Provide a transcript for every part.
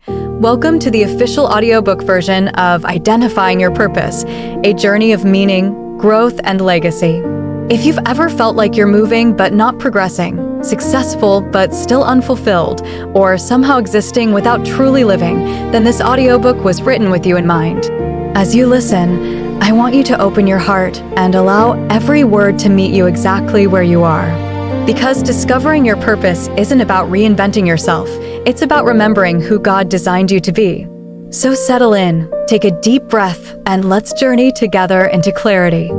Welcome to the official audiobook version of Identifying Your Purpose, a journey of meaning, growth, and legacy. If you've ever felt like you're moving but not progressing, successful but still unfulfilled, or somehow existing without truly living, then this audiobook was written with you in mind. As you listen, I want you to open your heart and allow every word to meet you exactly where you are. Because discovering your purpose isn't about reinventing yourself, it's about remembering who God designed you to be. So settle in, take a deep breath, and let's journey together into clarity.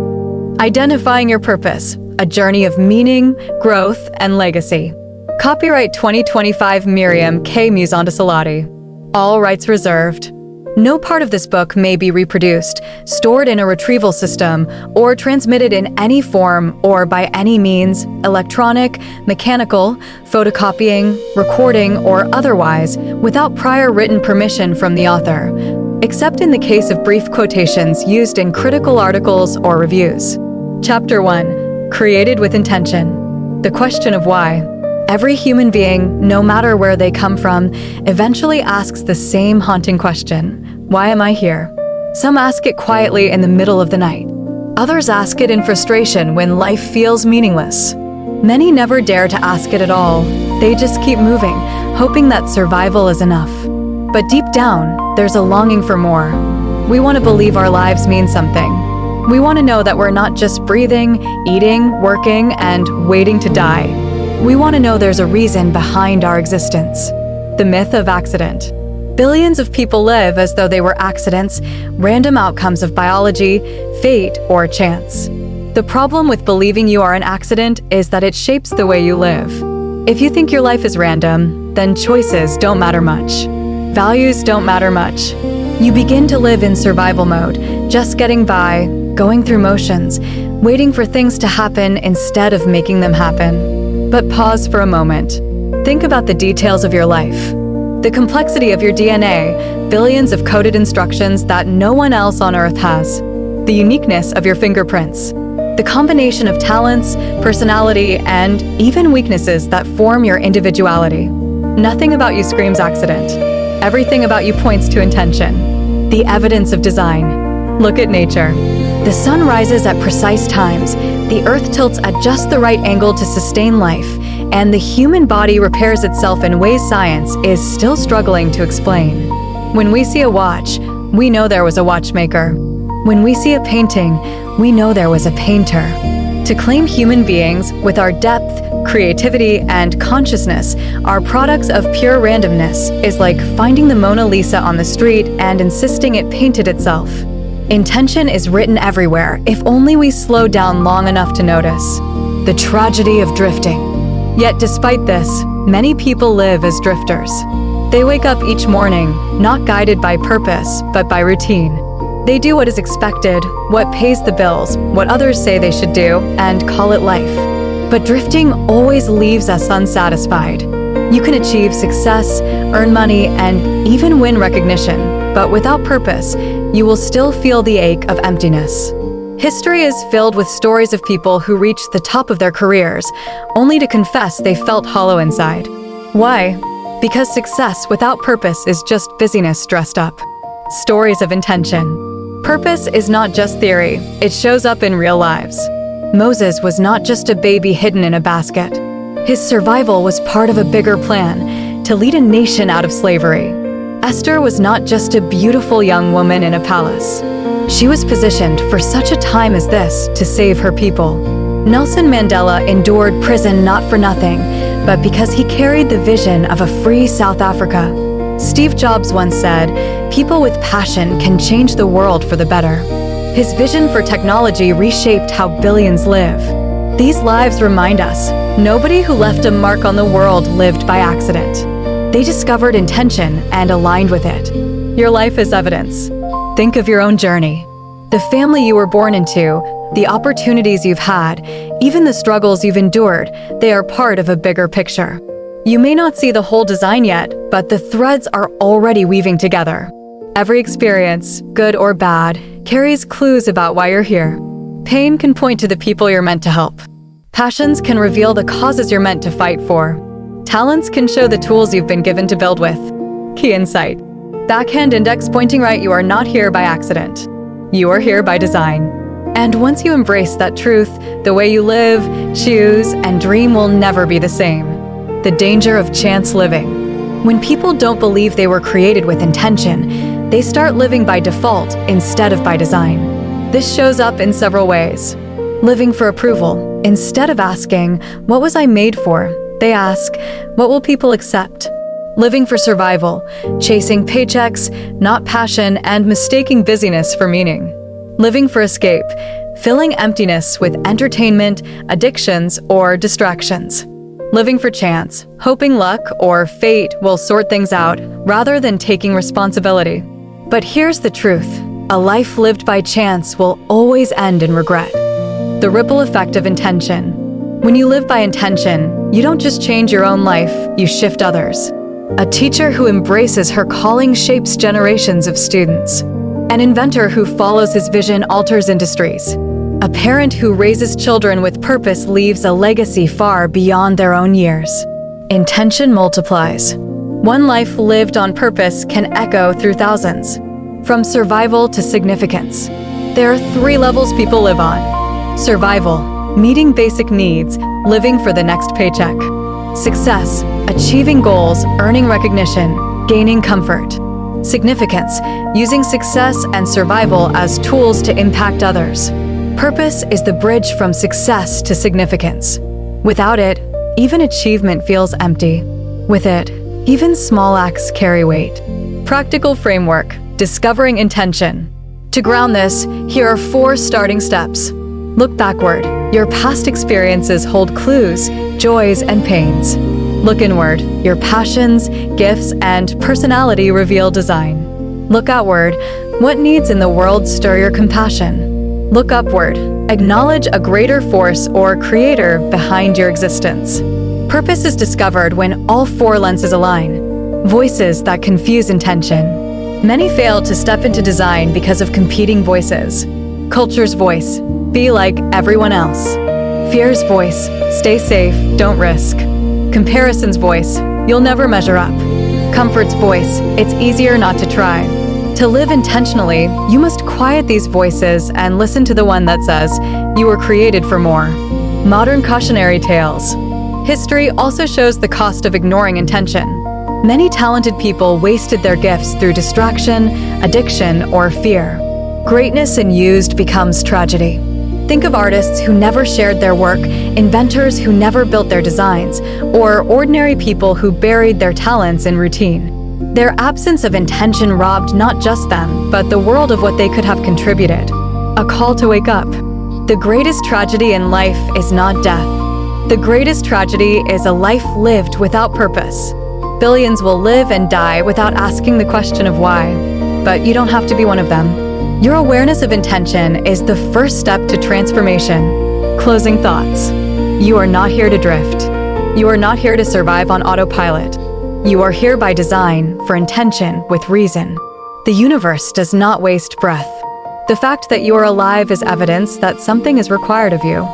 Identifying Your Purpose, a journey of meaning, growth, and legacy. Copyright 2025 Mirriam K Musonda-Salati. All rights reserved. No part of this book may be reproduced, stored in a retrieval system, or transmitted in any form or by any means, electronic, mechanical, photocopying, recording, or otherwise, without prior written permission from the author, except in the case of brief quotations used in critical articles or reviews. Chapter 1. Created with Intention. The question of why. Every human being, no matter where they come from, eventually asks the same haunting question. Why am I here? Some ask it quietly in the middle of the night. Others ask it in frustration when life feels meaningless. Many never dare to ask it at all. They just keep moving, hoping that survival is enough. But deep down, there's a longing for more. We want to believe our lives mean something. We want to know that we're not just breathing, eating, working, and waiting to die. We want to know there's a reason behind our existence. The myth of accident. Billions of people live as though they were accidents, random outcomes of biology, fate, or chance. The problem with believing you are an accident is that it shapes the way you live. If you think your life is random, then choices don't matter much. Values don't matter much. You begin to live in survival mode, just getting by, going through motions, waiting for things to happen instead of making them happen. But pause for a moment. Think about the details of your life. The complexity of your DNA, billions of coded instructions that no one else on Earth has. The uniqueness of your fingerprints. The combination of talents, personality, and even weaknesses that form your individuality. Nothing about you screams accident. Everything about you points to intention. The evidence of design. Look at nature. The sun rises at precise times, the earth tilts at just the right angle to sustain life, and the human body repairs itself in ways science is still struggling to explain. When we see a watch, we know there was a watchmaker. When we see a painting, we know there was a painter. To claim human beings, with our depth, creativity, and consciousness, are products of pure randomness, is like finding the Mona Lisa on the street and insisting it painted itself. Intention is written everywhere, if only we slow down long enough to notice. The tragedy of drifting. Yet despite this, many people live as drifters. They wake up each morning, not guided by purpose, but by routine. They do what is expected, what pays the bills, what others say they should do, and call it life. But drifting always leaves us unsatisfied. You can achieve success, earn money, and even win recognition, but without purpose, you will still feel the ache of emptiness. History is filled with stories of people who reached the top of their careers, only to confess they felt hollow inside. Why? Because success without purpose is just busyness dressed up. Stories of intention. Purpose is not just theory, it shows up in real lives. Moses was not just a baby hidden in a basket. His survival was part of a bigger plan, to lead a nation out of slavery. Esther was not just a beautiful young woman in a palace. She was positioned for such a time as this to save her people. Nelson Mandela endured prison not for nothing, but because he carried the vision of a free South Africa. Steve Jobs once said, "People with passion can change the world for the better." His vision for technology reshaped how billions live. These lives remind us, nobody who left a mark on the world lived by accident. They discovered intention and aligned with it. Your life is evidence. Think of your own journey. The family you were born into, the opportunities you've had, even the struggles you've endured, they are part of a bigger picture. You may not see the whole design yet, but the threads are already weaving together. Every experience, good or bad, carries clues about why you're here. Pain can point to the people you're meant to help. Passions can reveal the causes you're meant to fight for. Talents can show the tools you've been given to build with. Key insight. Backhand index pointing right, you are not here by accident. You are here by design. And once you embrace that truth, the way you live, choose, and dream will never be the same. The danger of chance living. When people don't believe they were created with intention, they start living by default instead of by design. This shows up in several ways. Living for approval. Instead of asking, "What was I made for?" they ask, "What will people accept?" Living for survival. Chasing paychecks, not passion, and mistaking busyness for meaning. Living for escape. Filling emptiness with entertainment, addictions, or distractions. Living for chance. Hoping luck or fate will sort things out rather than taking responsibility. But here's the truth. A life lived by chance will always end in regret. The ripple effect of intention. When you live by intention, you don't just change your own life, you shift others. A teacher who embraces her calling shapes generations of students. An inventor who follows his vision alters industries. A parent who raises children with purpose leaves a legacy far beyond their own years. Intention multiplies. One life lived on purpose can echo through thousands. From survival to significance. There are 3 levels people live on. Survival, meeting basic needs, living for the next paycheck. Success, achieving goals, earning recognition, gaining comfort. Significance, using success and survival as tools to impact others. Purpose is the bridge from success to significance. Without it, even achievement feels empty. With it, even small acts carry weight. Practical framework, discovering intention. To ground this, here are 4 starting steps. Look backward. Your past experiences hold clues, joys, and pains. Look inward. Your passions, gifts, and personality reveal design. Look outward. What needs in the world stir your compassion? Look upward. Acknowledge a greater force or creator behind your existence. Purpose is discovered when all 4 lenses align. Voices that confuse intention. Many fail to step into design because of competing voices. Culture's voice. Be like everyone else. Fear's voice. Stay safe, don't risk. Comparison's voice. You'll never measure up. Comfort's voice. It's easier not to try. To live intentionally, you must quiet these voices and listen to the one that says, you were created for more. Modern cautionary tales. History also shows the cost of ignoring intention. Many talented people wasted their gifts through distraction, addiction, or fear. Greatness unused becomes tragedy. Think of artists who never shared their work, inventors who never built their designs, or ordinary people who buried their talents in routine. Their absence of intention robbed not just them, but the world of what they could have contributed. A call to wake up. The greatest tragedy in life is not death. The greatest tragedy is a life lived without purpose. Billions will live and die without asking the question of why, but you don't have to be one of them. Your awareness of intention is the first step to transformation. Closing thoughts. You are not here to drift. You are not here to survive on autopilot. You are here by design, for intention, with reason. The universe does not waste breath. The fact that you are alive is evidence that something is required of you.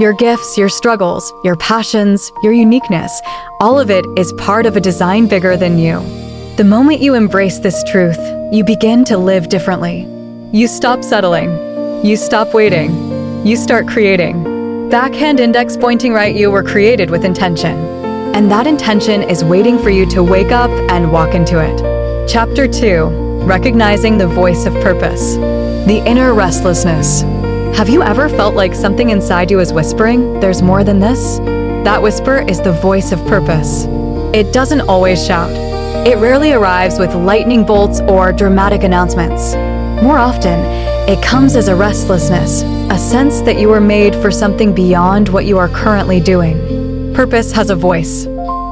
Your gifts, your struggles, your passions, your uniqueness, all of it is part of a design bigger than you. The moment you embrace this truth, you begin to live differently. You stop settling. You stop waiting. You start creating. Backhand index pointing right, you were created with intention. And that intention is waiting for you to wake up and walk into it. Chapter 2, Recognizing the Voice of Purpose. The Inner Restlessness. Have you ever felt like something inside you is whispering, "There's more than this"? That whisper is the voice of purpose. It doesn't always shout. It rarely arrives with lightning bolts or dramatic announcements. More often, it comes as a restlessness, a sense that you were made for something beyond what you are currently doing. Purpose has a voice.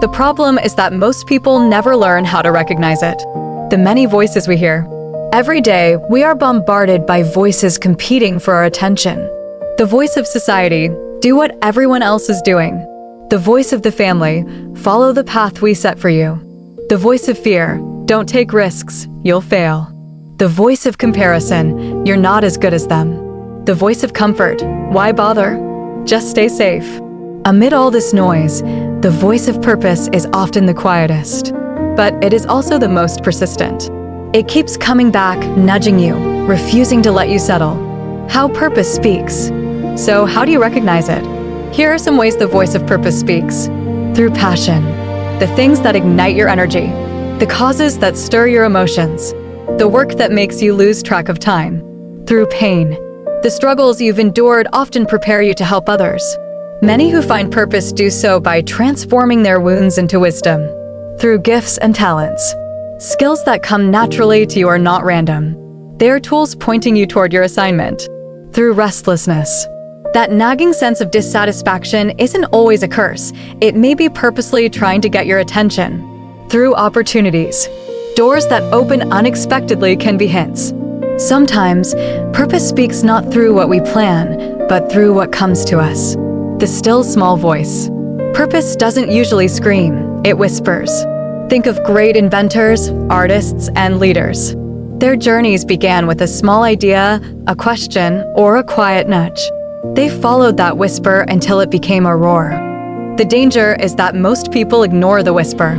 The problem is that most people never learn how to recognize it. The many voices we hear. Every day, we are bombarded by voices competing for our attention. The voice of society, do what everyone else is doing. The voice of the family, follow the path we set for you. The voice of fear, don't take risks, you'll fail. The voice of comparison, you're not as good as them. The voice of comfort, why bother? Just stay safe. Amid all this noise, the voice of purpose is often the quietest. but it is also the most persistent. It keeps coming back, nudging you, refusing to let you settle. How purpose speaks. So how do you recognize it? Here are some ways the voice of purpose speaks. Through passion, the things that ignite your energy, the causes that stir your emotions, the work that makes you lose track of time. Through pain, the struggles you've endured often prepare you to help others. Many who find purpose do so by transforming their wounds into wisdom. Through gifts and talents, skills that come naturally to you are not random. They are tools pointing you toward your assignment. Through restlessness, that nagging sense of dissatisfaction isn't always a curse. It may be purposely trying to get your attention. Through opportunities, doors that open unexpectedly can be hints. Sometimes, purpose speaks not through what we plan, but through what comes to us. The still small voice. Purpose doesn't usually scream, it whispers. Think of great inventors, artists, and leaders. Their journeys began with a small idea, a question, or a quiet nudge. They followed that whisper until it became a roar. The danger is that most people ignore the whisper.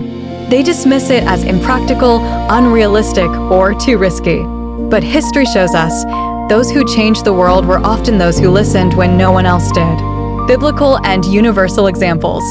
They dismiss it as impractical, unrealistic, or too risky. But history shows us, those who changed the world were often those who listened when no one else did. Biblical and universal examples.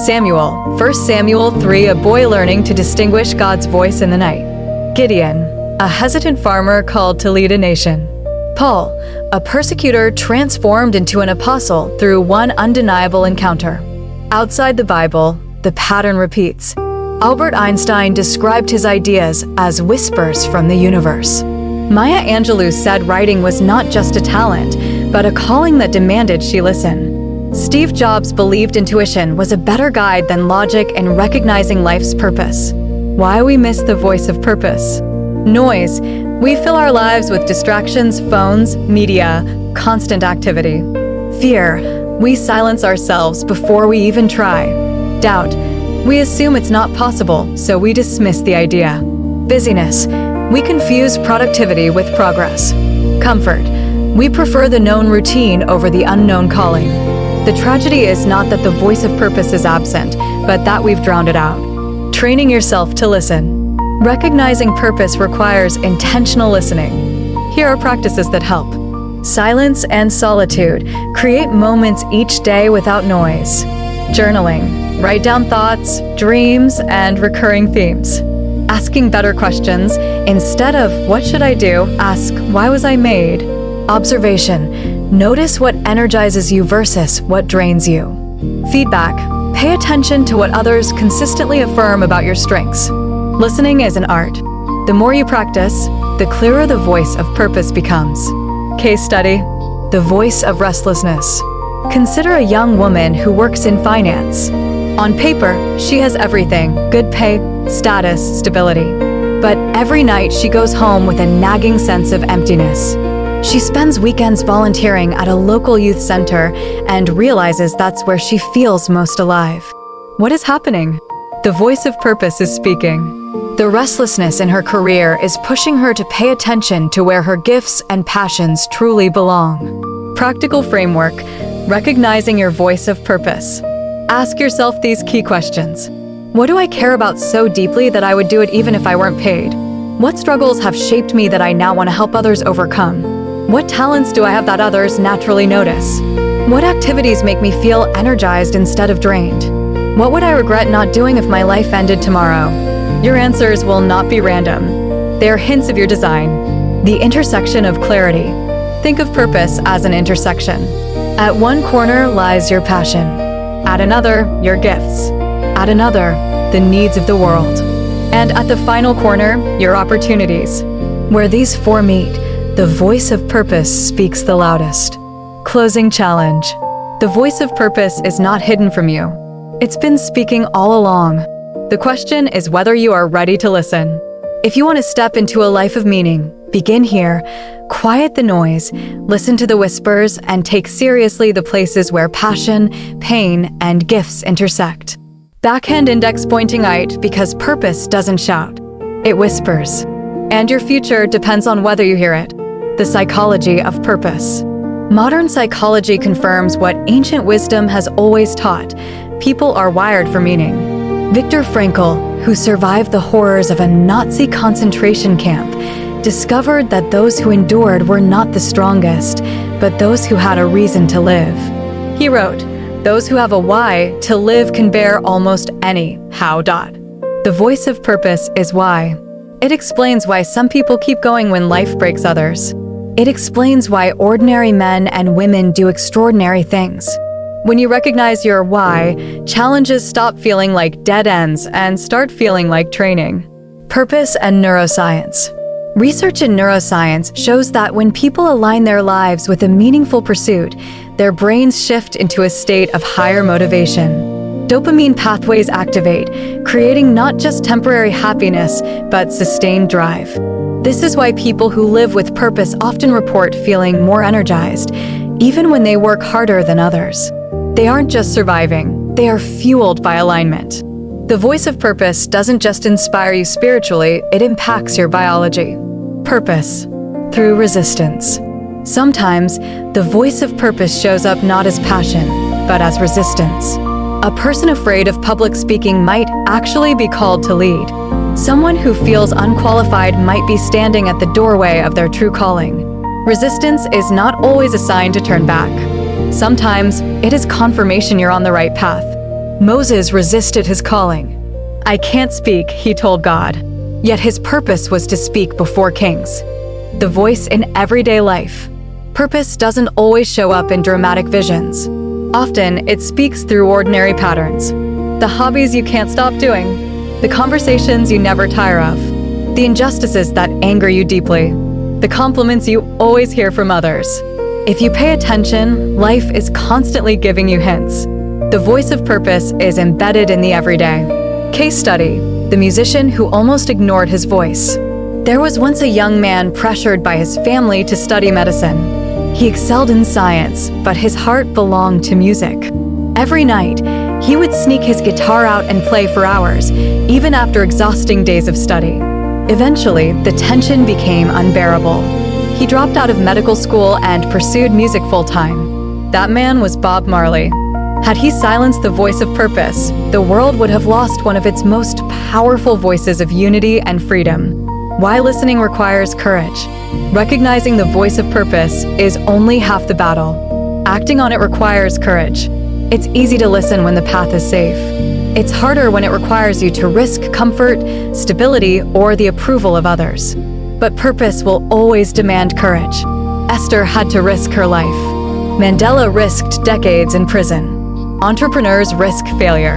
Samuel, 1 Samuel 3, a boy learning to distinguish God's voice in the night. Gideon, a hesitant farmer called to lead a nation. Paul, a persecutor transformed into an apostle through one undeniable encounter. Outside the Bible, the pattern repeats. Albert Einstein described his ideas as whispers from the universe. Maya Angelou said writing was not just a talent, but a calling that demanded she listen. Steve Jobs believed intuition was a better guide than logic in recognizing life's purpose. Why we miss the voice of purpose. Noise. We fill our lives with distractions, phones, media, constant activity. Fear. We silence ourselves before we even try. Doubt. We assume it's not possible, so we dismiss the idea. Busyness. We confuse productivity with progress. Comfort. We prefer the known routine over the unknown calling. The tragedy is not that the voice of purpose is absent, but that we've drowned it out. Training yourself to listen. Recognizing purpose requires intentional listening. Here are practices that help. Silence and solitude. Create moments each day without noise. Journaling. Write down thoughts, dreams, and recurring themes. Asking better questions. Instead of, what should I do? Ask, why was I made? Observation. Notice what energizes you versus what drains you. Feedback. Pay attention to what others consistently affirm about your strengths. Listening is an art. The more you practice, the clearer the voice of purpose becomes. Case study. The voice of restlessness. Consider a young woman who works in finance. On paper, she has everything: good pay, status, stability. But every night she goes home with a nagging sense of emptiness. She spends weekends volunteering at a local youth center and realizes that's where she feels most alive. What is happening? The voice of purpose is speaking. The restlessness in her career is pushing her to pay attention to where her gifts and passions truly belong. Practical framework. Recognizing your voice of purpose. Ask yourself these key questions. What do I care about so deeply that I would do it even if I weren't paid? What struggles have shaped me that I now want to help others overcome? What talents do I have that others naturally notice? What activities make me feel energized instead of drained? What would I regret not doing if my life ended tomorrow? Your answers will not be random. They are hints of your design. The intersection of clarity. Think of purpose as an intersection. At one corner lies your passion. At another, your gifts. At another, the needs of the world. And at the final corner, your opportunities. Where these four meet, the voice of purpose speaks the loudest. Closing challenge. The voice of purpose is not hidden from you. It's been speaking all along. The question is whether you are ready to listen. If you want to step into a life of meaning, begin here. Quiet the noise, listen to the whispers, and take seriously the places where passion, pain, and gifts intersect. Backhand index pointing out because purpose doesn't shout. It whispers. And your future depends on whether you hear it. The psychology of purpose. Modern psychology confirms what ancient wisdom has always taught. People are wired for meaning. Viktor Frankl, who survived the horrors of a Nazi concentration camp, discovered that those who endured were not the strongest, but those who had a reason to live. He wrote, "Those who have a why to live can bear almost any how. The voice of purpose is why. It explains why some people keep going when life breaks others. It explains why ordinary men and women do extraordinary things. When you recognize your why, challenges stop feeling like dead ends and start feeling like training." Purpose and neuroscience. Research in neuroscience shows that when people align their lives with a meaningful pursuit, their brains shift into a state of higher motivation. Dopamine pathways activate, creating not just temporary happiness, but sustained drive. This is why people who live with purpose often report feeling more energized, even when they work harder than others. They aren't just surviving, they are fueled by alignment. The voice of purpose doesn't just inspire you spiritually, it impacts your biology. Purpose through resistance. Sometimes, the voice of purpose shows up not as passion, but as resistance. A person afraid of public speaking might actually be called to lead. Someone who feels unqualified might be standing at the doorway of their true calling. Resistance is not always a sign to turn back. Sometimes, it is confirmation you're on the right path. Moses resisted his calling. "I can't speak," he told God. Yet his purpose was to speak before kings. The voice in everyday life. Purpose doesn't always show up in dramatic visions. Often, it speaks through ordinary patterns. The hobbies you can't stop doing. The conversations you never tire of. The injustices that anger you deeply. The compliments you always hear from others. If you pay attention, life is constantly giving you hints. The voice of purpose is embedded in the everyday. Case study: the musician who almost ignored his voice. There was once a young man pressured by his family to study medicine. He excelled in science, but his heart belonged to music. Every night, he would sneak his guitar out and play for hours, even after exhausting days of study. Eventually, the tension became unbearable. He dropped out of medical school and pursued music full-time. That man was Bob Marley. Had he silenced the voice of purpose, the world would have lost one of its most powerful voices of unity and freedom. Why listening requires courage. Recognizing the voice of purpose is only half the battle. Acting on it requires courage. It's easy to listen when the path is safe. It's harder when it requires you to risk comfort, stability, or the approval of others. But purpose will always demand courage. Esther had to risk her life. Mandela risked decades in prison. Entrepreneurs risk failure.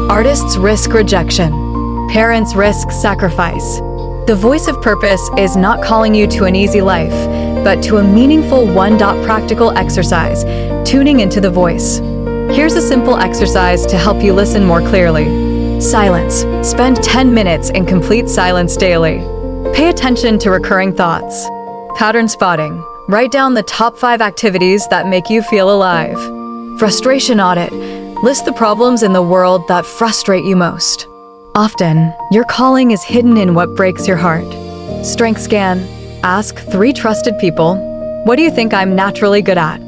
Artists risk rejection. Parents risk sacrifice. The voice of purpose is not calling you to an easy life, but to a meaningful practical exercise, tuning into the voice. Here's a simple exercise to help you listen more clearly. Silence. Spend 10 minutes in complete silence daily. Pay attention to recurring thoughts. Pattern spotting. Write down the top 5 activities that make you feel alive. Frustration audit. List the problems in the world that frustrate you most. Often, your calling is hidden in what breaks your heart. Strength scan. Ask 3 trusted people, "What do you think I'm naturally good at?"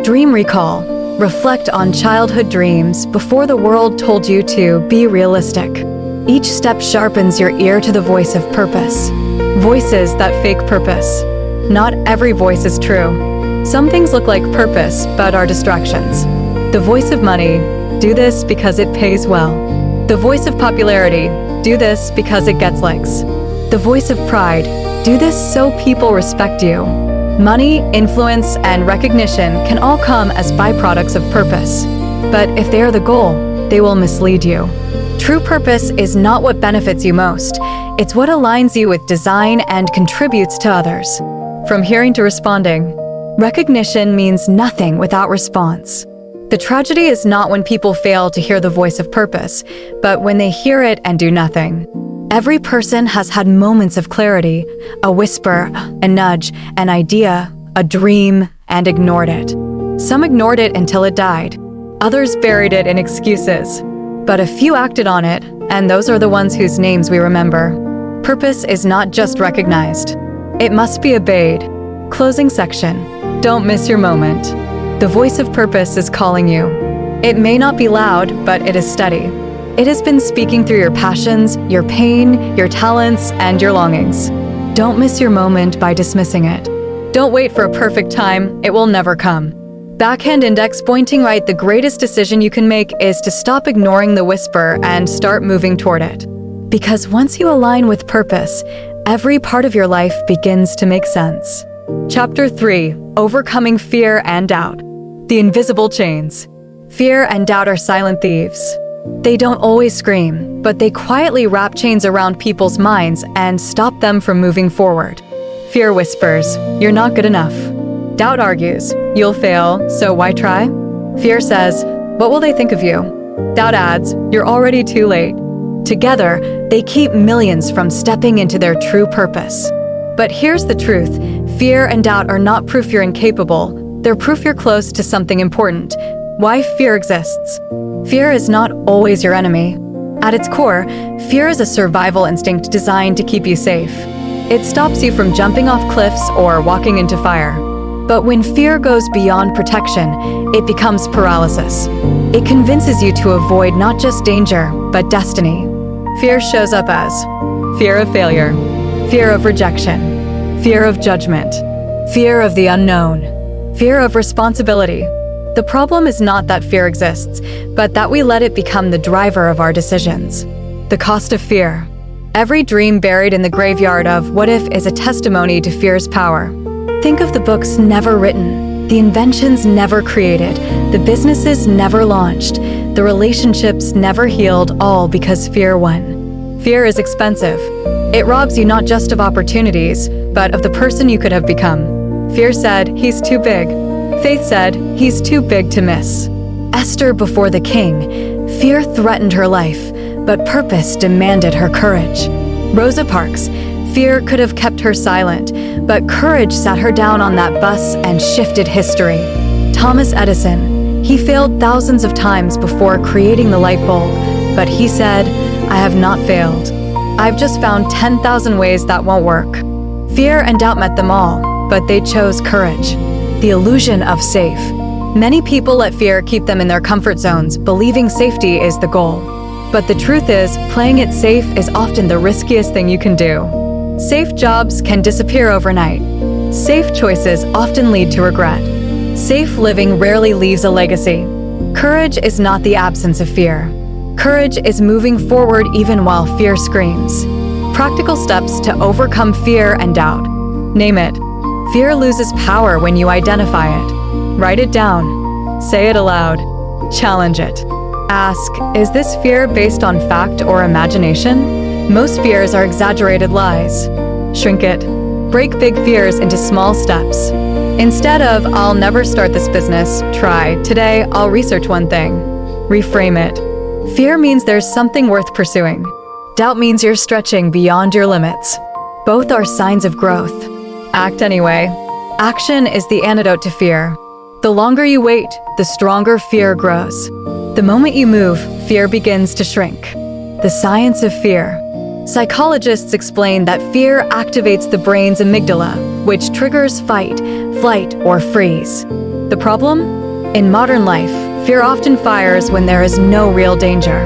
Dream recall. Reflect on childhood dreams before the world told you to be realistic. Each step sharpens your ear to the voice of purpose. Voices that fake purpose. Not every voice is true. Some things look like purpose, but are distractions. The voice of money. Do this because it pays well. The voice of popularity. Do this because it gets likes. The voice of pride. Do this so people respect you. Money, influence, and recognition can all come as byproducts of purpose. But if they are the goal, they will mislead you. True purpose is not what benefits you most. It's what aligns you with design and contributes to others. From hearing to responding, recognition means nothing without response. The tragedy is not when people fail to hear the voice of purpose, but when they hear it and do nothing. Every person has had moments of clarity, a whisper, a nudge, an idea, a dream, and ignored it. Some ignored it until it died. Others buried it in excuses. But a few acted on it, and those are the ones whose names we remember. Purpose is not just recognized. It must be obeyed. Closing section. Don't miss your moment. The voice of purpose is calling you. It may not be loud, but it is steady. It has been speaking through your passions, your pain, your talents, and your longings. Don't miss your moment by dismissing it. Don't wait for a perfect time, it will never come. Backhand index pointing right, the greatest decision you can make is to stop ignoring the whisper and start moving toward it. Because once you align with purpose, every part of your life begins to make sense. Chapter 3: Overcoming Fear and Doubt. The Invisible Chains. Fear and doubt are silent thieves. They don't always scream, but they quietly wrap chains around people's minds and stop them from moving forward. Fear whispers, "You're not good enough." Doubt argues, "You'll fail, so why try?" Fear says, "What will they think of you?" Doubt adds, "You're already too late." Together, they keep millions from stepping into their true purpose. But here's the truth: fear and doubt are not proof you're incapable, they're proof you're close to something important. Why fear exists. Fear is not always your enemy. At its core, fear is a survival instinct designed to keep you safe. It stops you from jumping off cliffs or walking into fire. But when fear goes beyond protection, it becomes paralysis. It convinces you to avoid not just danger, but destiny. Fear shows up as fear of failure, fear of rejection, fear of judgment, fear of the unknown, fear of responsibility. The problem is not that fear exists, but that we let it become the driver of our decisions. The cost of fear. Every dream buried in the graveyard of what if is a testimony to fear's power. Think of the books never written, the inventions never created, the businesses never launched, the relationships never healed, all because fear won. Fear is expensive. It robs you not just of opportunities, but of the person you could have become. Fear said, "He's too big." Faith said, "He's too big to miss." Esther before the king. Fear threatened her life, but purpose demanded her courage. Rosa Parks. Fear could have kept her silent, but courage sat her down on that bus and shifted history. Thomas Edison. He failed thousands of times before creating the light bulb, but he said, "I have not failed. I've just found 10,000 ways that won't work." Fear and doubt met them all, but they chose courage. The illusion of safe. Many people let fear keep them in their comfort zones, believing safety is the goal. But the truth is, playing it safe is often the riskiest thing you can do. Safe jobs can disappear overnight. Safe choices often lead to regret. Safe living rarely leaves a legacy. Courage is not the absence of fear. Courage is moving forward even while fear screams. Practical steps to overcome fear and doubt. Name it. Fear loses power when you identify it. Write it down. Say it aloud. Challenge it. Ask, is this fear based on fact or imagination? Most fears are exaggerated lies. Shrink it. Break big fears into small steps. Instead of, "I'll never start this business," try, "Today, I'll research one thing." Reframe it. Fear means there's something worth pursuing. Doubt means you're stretching beyond your limits. Both are signs of growth. Act anyway. Action is the antidote to fear. The longer you wait, the stronger fear grows. The moment you move, fear begins to shrink. The science of fear. Psychologists explain that fear activates the brain's amygdala, which triggers fight, flight, or freeze. The problem? In modern life, fear often fires when there is no real danger.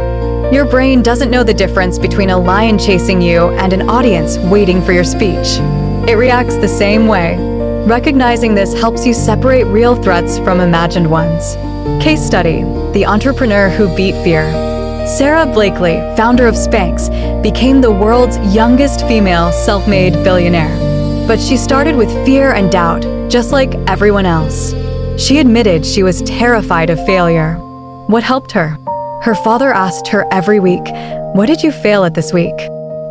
Your brain doesn't know the difference between a lion chasing you and an audience waiting for your speech. It reacts the same way. Recognizing this helps you separate real threats from imagined ones. Case study: the entrepreneur who beat fear. Sarah Blakely, founder of Spanx, became the world's youngest female self-made billionaire. But she started with fear and doubt, just like everyone else. She admitted she was terrified of failure. What helped her? Her father asked her every week, "What did you fail at this week?"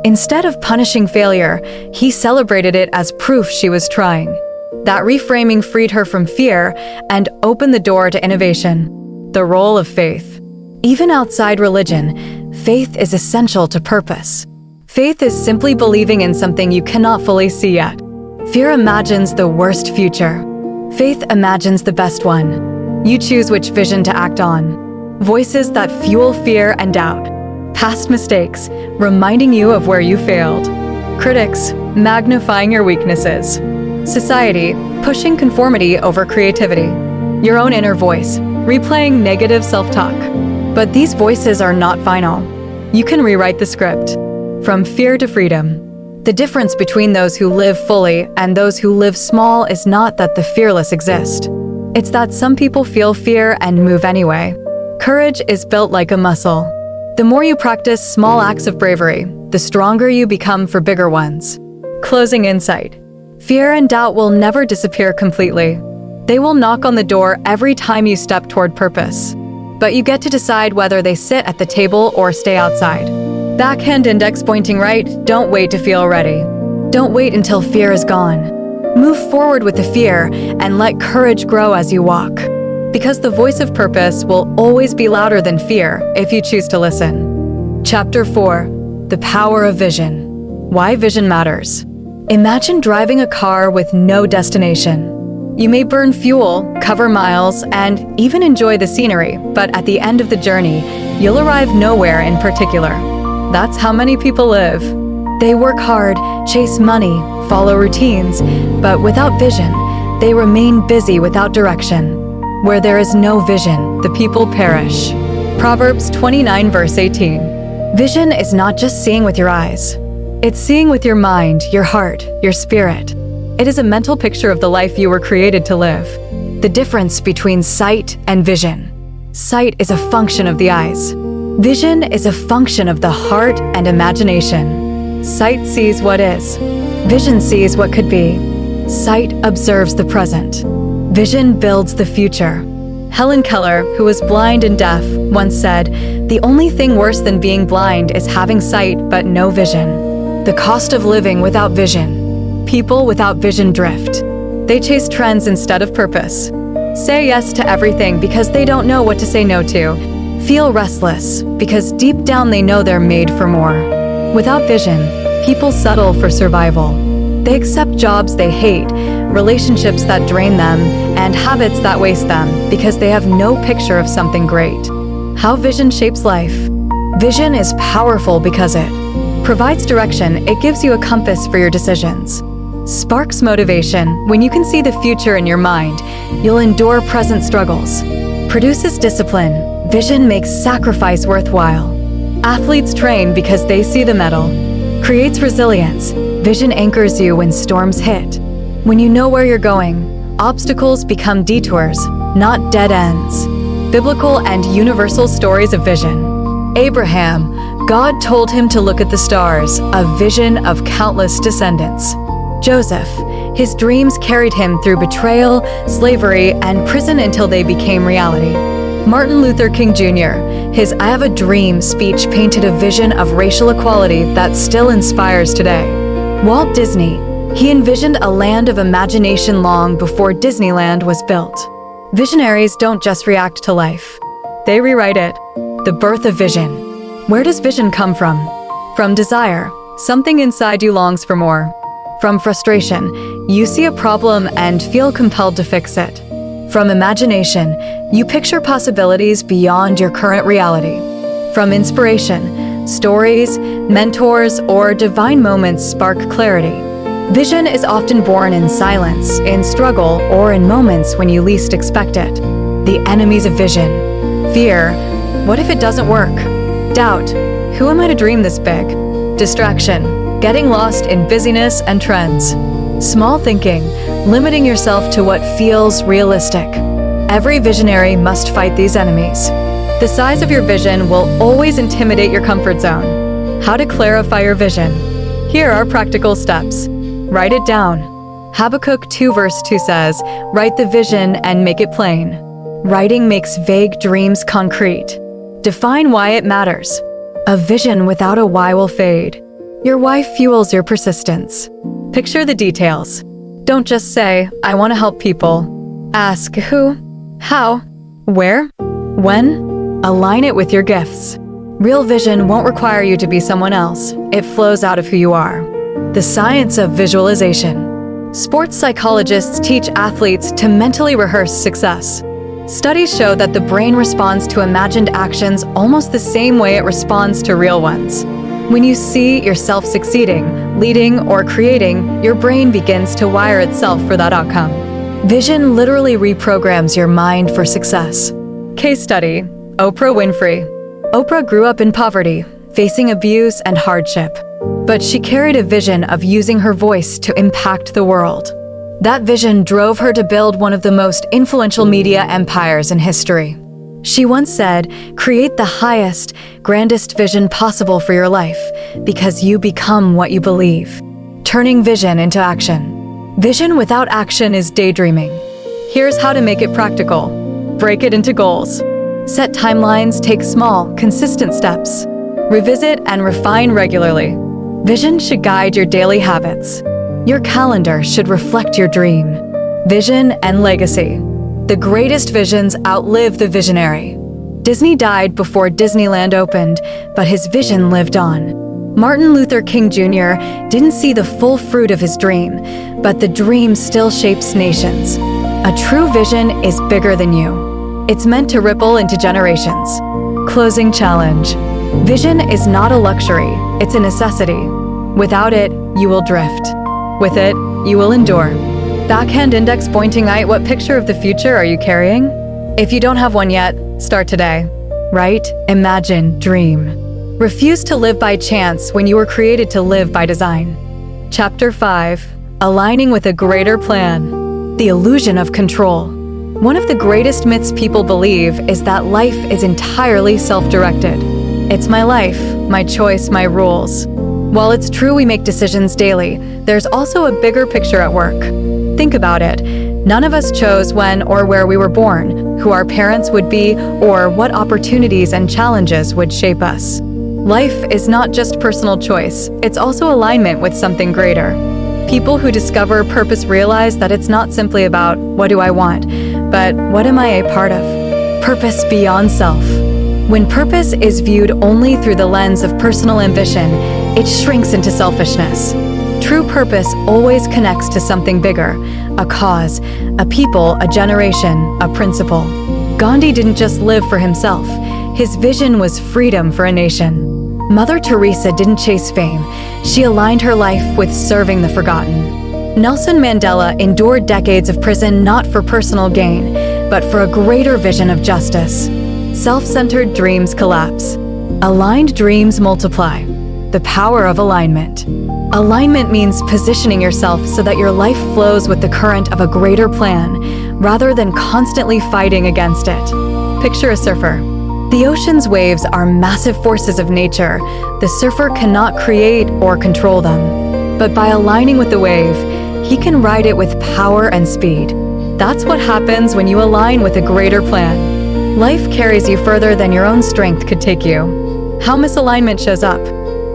Instead of punishing failure, he celebrated it as proof she was trying. That reframing freed her from fear and opened the door to innovation. The role of faith. Even outside religion, faith is essential to purpose. Faith is simply believing in something you cannot fully see yet. Fear imagines the worst future. Faith imagines the best one. You choose which vision to act on. Voices that fuel fear and doubt. Past mistakes, reminding you of where you failed. Critics, magnifying your weaknesses. Society, pushing conformity over creativity. Your own inner voice, replaying negative self-talk. But these voices are not final. You can rewrite the script. From fear to freedom. The difference between those who live fully and those who live small is not that the fearless exist. It's that some people feel fear and move anyway. Courage is built like a muscle. The more you practice small acts of bravery, the stronger you become for bigger ones. Closing insight. Fear and doubt will never disappear completely. They will knock on the door every time you step toward purpose. But you get to decide whether they sit at the table or stay outside. Backhand index pointing right, don't wait to feel ready. Don't wait until fear is gone. Move forward with the fear and let courage grow as you walk. Because the voice of purpose will always be louder than fear if you choose to listen. Chapter 4. The Power of Vision. Why vision matters. Imagine driving a car with no destination. You may burn fuel, cover miles, and even enjoy the scenery, but at the end of the journey, you'll arrive nowhere in particular. That's how many people live. They work hard, chase money, follow routines, but without vision, they remain busy without direction. Where there is no vision, the people perish. Proverbs 29 verse 18. Vision is not just seeing with your eyes. It's seeing with your mind, your heart, your spirit. It is a mental picture of the life you were created to live. The difference between sight and vision. Sight is a function of the eyes. Vision is a function of the heart and imagination. Sight sees what is. Vision sees what could be. Sight observes the present. Vision builds the future. Helen Keller, who was blind and deaf, once said, "The only thing worse than being blind is having sight but no vision." The cost of living without vision. People without vision drift. They chase trends instead of purpose. Say yes to everything because they don't know what to say no to. Feel restless because deep down they know they're made for more. Without vision, people settle for survival. They accept jobs they hate, relationships that drain them, and habits that waste them because they have no picture of something great. How vision shapes life. Vision is powerful because it provides direction. It gives you a compass for your decisions. Sparks motivation. When you can see the future in your mind, you'll endure present struggles. Produces discipline. Vision makes sacrifice worthwhile. Athletes train because they see the medal. Creates resilience. Vision anchors you when storms hit. When you know where you're going, obstacles become detours, not dead ends. Biblical and universal stories of vision. Abraham, God told him to look at the stars, a vision of countless descendants. Joseph, his dreams carried him through betrayal, slavery, and prison until they became reality. Martin Luther King Jr., his "I Have a Dream" speech painted a vision of racial equality that still inspires today. Walt Disney, he envisioned a land of imagination long before Disneyland was built. Visionaries don't just react to life. They rewrite it. The birth of vision. Where does vision come from? From desire. Something inside you longs for more. From frustration. You see a problem and feel compelled to fix it. From imagination. You picture possibilities beyond your current reality. From inspiration. Stories, mentors, or divine moments spark clarity. Vision is often born in silence, in struggle, or in moments when you least expect it. The enemies of vision. Fear. What if it doesn't work? Doubt. Who am I to dream this big? Distraction. Getting lost in busyness and trends. Small thinking. Limiting yourself to what feels realistic. Every visionary must fight these enemies. The size of your vision will always intimidate your comfort zone. How to clarify your vision. Here are practical steps. Write it down. Habakkuk 2 verse 2 says, "Write the vision and make it plain." Writing makes vague dreams concrete. Define why it matters. A vision without a why will fade. Your why fuels your persistence. Picture the details. Don't just say, "I want to help people." Ask who, how, where, when. Align it with your gifts. Real vision won't require you to be someone else. It flows out of who you are. The science of visualization. Sports psychologists teach athletes to mentally rehearse success. Studies show that the brain responds to imagined actions almost the same way it responds to real ones. When you see yourself succeeding, leading, or creating, your brain begins to wire itself for that outcome. Vision literally reprograms your mind for success. Case study. Oprah Winfrey. Oprah grew up in poverty, facing abuse and hardship. But she carried a vision of using her voice to impact the world. That vision drove her to build one of the most influential media empires in history. She once said, "Create the highest, grandest vision possible for your life, because you become what you believe." Turning vision into action. Vision without action is daydreaming. Here's how to make it practical. Break it into goals. Set timelines, take small, consistent steps. Revisit and refine regularly. Vision should guide your daily habits. Your calendar should reflect your dream. Vision and legacy. The greatest visions outlive the visionary. Disney died before Disneyland opened, but his vision lived on. Martin Luther King Jr. didn't see the full fruit of his dream, but the dream still shapes nations. A true vision is bigger than you. It's meant to ripple into generations. Closing challenge. Vision is not a luxury, it's a necessity. Without it, you will drift. With it, you will endure. Backhand index pointing right, what picture of the future are you carrying? If you don't have one yet, start today. Write, imagine, dream. Refuse to live by chance when you were created to live by design. Chapter 5. Aligning with a greater plan. The illusion of control. One of the greatest myths people believe is that life is entirely self-directed. It's my life, my choice, my rules. While it's true we make decisions daily, there's also a bigger picture at work. Think about it. None of us chose when or where we were born, who our parents would be, or what opportunities and challenges would shape us. Life is not just personal choice, it's also alignment with something greater. People who discover purpose realize that it's not simply about what do I want, but what am I a part of? Purpose beyond self. When purpose is viewed only through the lens of personal ambition, it shrinks into selfishness. True purpose always connects to something bigger, a cause, a people, a generation, a principle. Gandhi didn't just live for himself. His vision was freedom for a nation. Mother Teresa didn't chase fame. She aligned her life with serving the forgotten. Nelson Mandela endured decades of prison not for personal gain, but for a greater vision of justice. Self-centered dreams collapse. Aligned dreams multiply. The power of alignment. Alignment means positioning yourself so that your life flows with the current of a greater plan, rather than constantly fighting against it. Picture a surfer. The ocean's waves are massive forces of nature. The surfer cannot create or control them. But by aligning with the wave, he can ride it with power and speed. That's what happens when you align with a greater plan. Life carries you further than your own strength could take you. How misalignment shows up.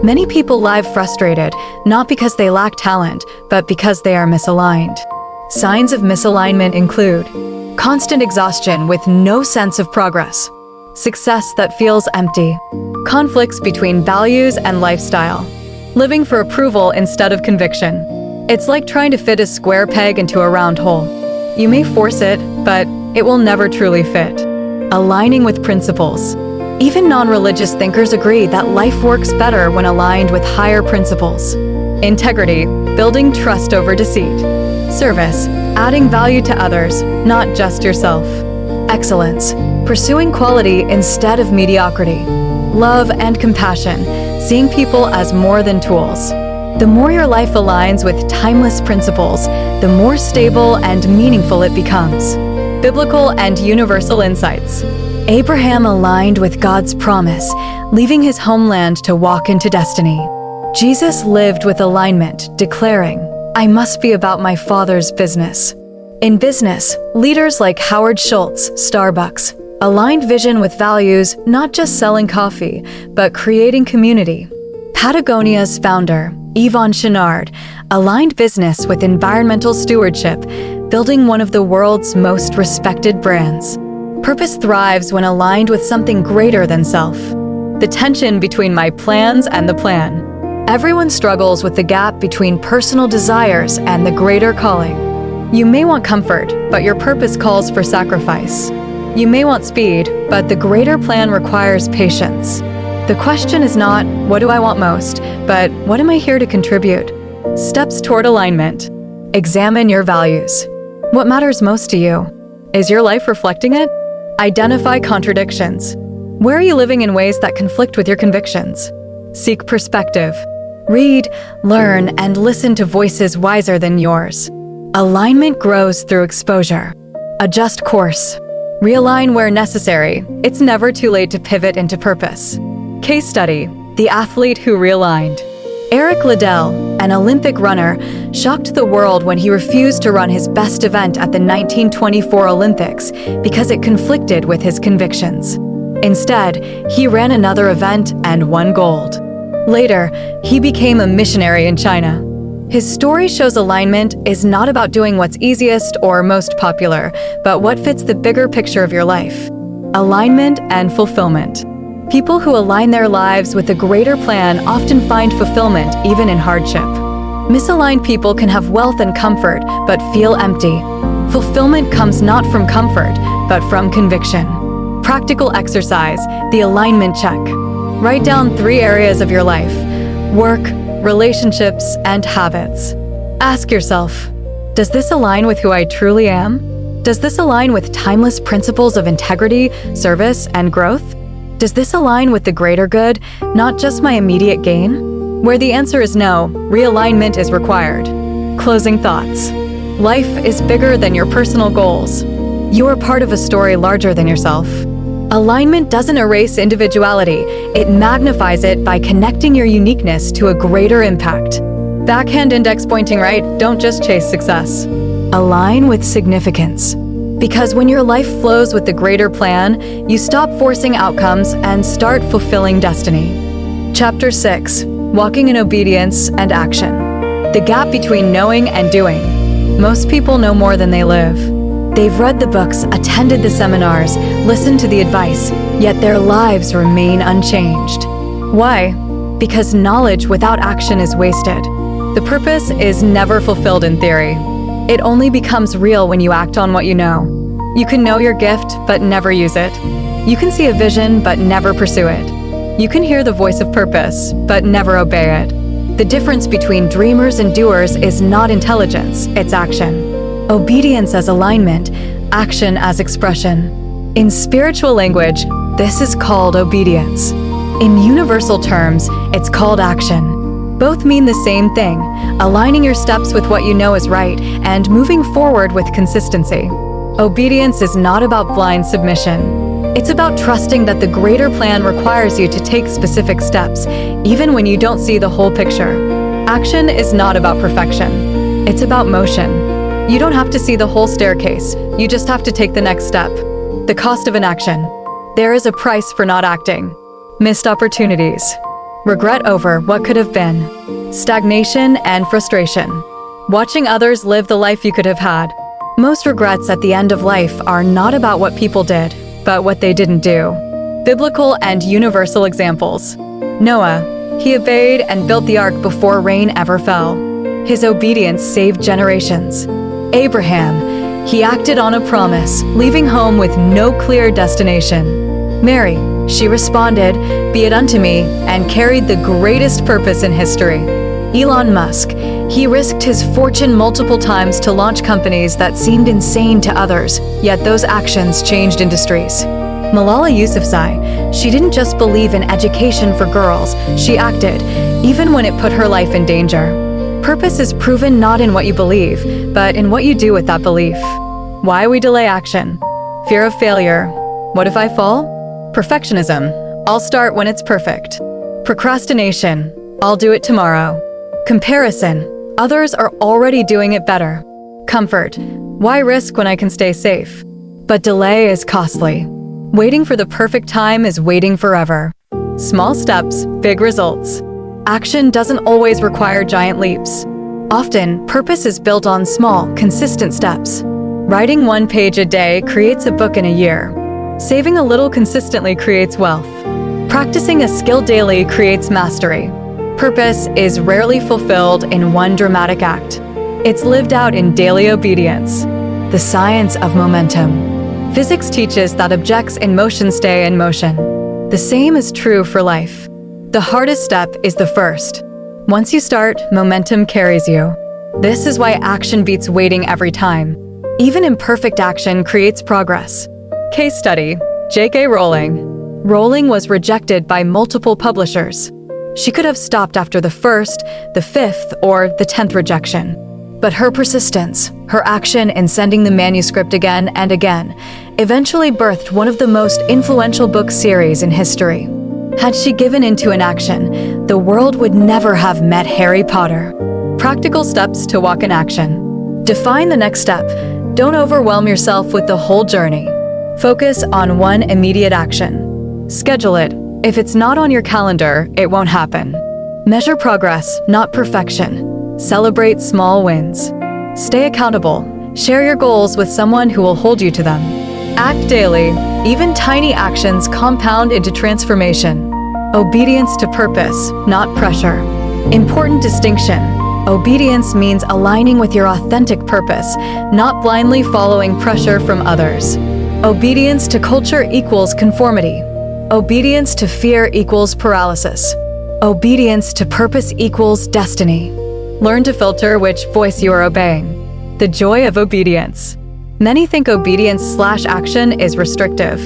Many people live frustrated, not because they lack talent, but because they are misaligned. Signs of misalignment include constant exhaustion with no sense of progress, success that feels empty, conflicts between values and lifestyle, living for approval instead of conviction. It's like trying to fit a square peg into a round hole. You may force it, but it will never truly fit. Aligning with principles. Even non-religious thinkers agree that life works better when aligned with higher principles. Integrity, building trust over deceit. Service, adding value to others, not just yourself. Excellence, pursuing quality instead of mediocrity. Love and compassion, seeing people as more than tools. The more your life aligns with timeless principles, the more stable and meaningful it becomes. Biblical and universal insights. Abraham aligned with God's promise, leaving his homeland to walk into destiny. Jesus lived with alignment, declaring, "I must be about my Father's business." In business, leaders like Howard Schultz, Starbucks, aligned vision with values, not just selling coffee, but creating community. Patagonia's founder, Yvon Chouinard, aligned business with environmental stewardship, building one of the world's most respected brands. Purpose thrives when aligned with something greater than self. The tension between my plans and the plan. Everyone struggles with the gap between personal desires and the greater calling. You may want comfort, but your purpose calls for sacrifice. You may want speed, but the greater plan requires patience. The question is not, what do I want most, but what am I here to contribute? Steps toward alignment. Examine your values. What matters most to you? Is your life reflecting it? Identify contradictions. Where are you living in ways that conflict with your convictions? Seek perspective. Read, learn, and listen to voices wiser than yours. Alignment grows through exposure. Adjust course. Realign where necessary. It's never too late to pivot into purpose. Case study: the athlete who realigned. Eric Liddell, an Olympic runner, shocked the world when he refused to run his best event at the 1924 Olympics because it conflicted with his convictions. Instead, he ran another event and won gold. Later, he became a missionary in China. His story shows alignment is not about doing what's easiest or most popular, but what fits the bigger picture of your life. Alignment and fulfillment. People who align their lives with a greater plan often find fulfillment even in hardship. Misaligned people can have wealth and comfort, but feel empty. Fulfillment comes not from comfort, but from conviction. Practical exercise: the alignment check. Write down 3 areas of your life: work, relationships, and habits. Ask yourself, does this align with who I truly am? Does this align with timeless principles of integrity, service, and growth? Does this align with the greater good, not just my immediate gain? Where the answer is no, realignment is required. Closing thoughts. Life is bigger than your personal goals. You are part of a story larger than yourself. Alignment doesn't erase individuality, it magnifies it by connecting your uniqueness to a greater impact. Backhand index pointing right, don't just chase success. Align with significance. Because when your life flows with the greater plan, you stop forcing outcomes and start fulfilling destiny. Chapter 6: Walking in Obedience and Action. The gap between knowing and doing. Most people know more than they live. They've read the books, attended the seminars, listened to the advice, yet their lives remain unchanged. Why? Because knowledge without action is wasted. The purpose is never fulfilled in theory. It only becomes real when you act on what you know. You can know your gift, but never use it. You can see a vision, but never pursue it. You can hear the voice of purpose, but never obey it. The difference between dreamers and doers is not intelligence, it's action. Obedience as alignment, action as expression. In spiritual language, this is called obedience. In universal terms, it's called action. Both mean the same thing: aligning your steps with what you know is right and moving forward with consistency. Obedience is not about blind submission. It's about trusting that the greater plan requires you to take specific steps, even when you don't see the whole picture. Action is not about perfection. It's about motion. You don't have to see the whole staircase, you just have to take the next step. The cost of inaction. There is a price for not acting. Missed opportunities. Regret over what could have been. Stagnation and frustration. Watching others live the life you could have had. Most regrets at the end of life are not about what people did, but what they didn't do. Biblical and universal examples. Noah. He obeyed and built the ark before rain ever fell. His obedience saved generations. Abraham. He acted on a promise, leaving home with no clear destination. Mary. She responded, "Be it unto me," and carried the greatest purpose in history. Elon Musk. He risked his fortune multiple times to launch companies that seemed insane to others, yet those actions changed industries. Malala Yousafzai. She didn't just believe in education for girls, she acted, even when it put her life in danger. Purpose is proven not in what you believe, but in what you do with that belief. Why we delay action. Fear of failure. What if I fall? Perfectionism. I'll start when it's perfect. Procrastination. I'll do it tomorrow. Comparison. Others are already doing it better. Comfort. Why risk when I can stay safe? But delay is costly. Waiting for the perfect time is waiting forever. Small steps, big results. Action doesn't always require giant leaps. Often, purpose is built on small, consistent steps. Writing 1 page a day creates a book in a year. Saving a little consistently creates wealth. Practicing a skill daily creates mastery. Purpose is rarely fulfilled in one dramatic act. It's lived out in daily obedience. The science of momentum. Physics teaches that objects in motion stay in motion. The same is true for life. The hardest step is the first. Once you start, momentum carries you. This is why action beats waiting every time. Even imperfect action creates progress. Case study: J.K. Rowling. Rolling was rejected by multiple publishers. She could have stopped after the first, the fifth, or the 10th rejection. But her persistence, her action in sending the manuscript again and again, eventually birthed one of the most influential book series in history. Had she given into inaction, the world would never have met Harry Potter. Practical steps to walk in action. Define the next step. Don't overwhelm yourself with the whole journey. Focus on one immediate action. Schedule it. If it's not on your calendar, it won't happen. Measure progress, not perfection. Celebrate small wins. Stay accountable. Share your goals with someone who will hold you to them. Act daily. Even tiny actions compound into transformation. Obedience to purpose, not pressure. Important distinction. Obedience means aligning with your authentic purpose, not blindly following pressure from others. Obedience to culture equals conformity. Obedience to fear equals paralysis. Obedience to purpose equals destiny. Learn to filter which voice you are obeying. The joy of obedience. Many think obedience/action is restrictive.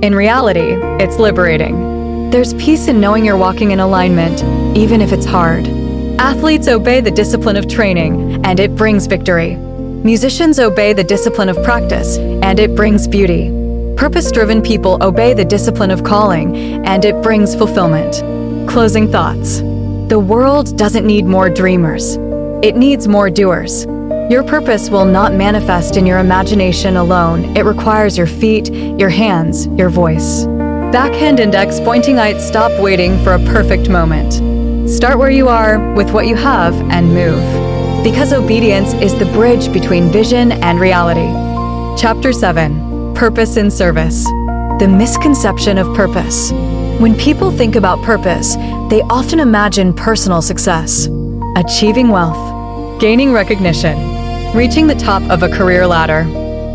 In reality, it's liberating. There's peace in knowing you're walking in alignment, even if it's hard. Athletes obey the discipline of training, and it brings victory. Musicians obey the discipline of practice, and it brings beauty. Purpose-driven people obey the discipline of calling, and it brings fulfillment. Closing thoughts. The world doesn't need more dreamers. It needs more doers. Your purpose will not manifest in your imagination alone. It requires your feet, your hands, your voice. Backhand index pointing out, stop waiting for a perfect moment. Start where you are, with what you have, and move. Because obedience is the bridge between vision and reality. Chapter 7. Purpose in Service. The misconception of purpose. When people think about purpose, they often imagine personal success, achieving wealth, gaining recognition, reaching the top of a career ladder.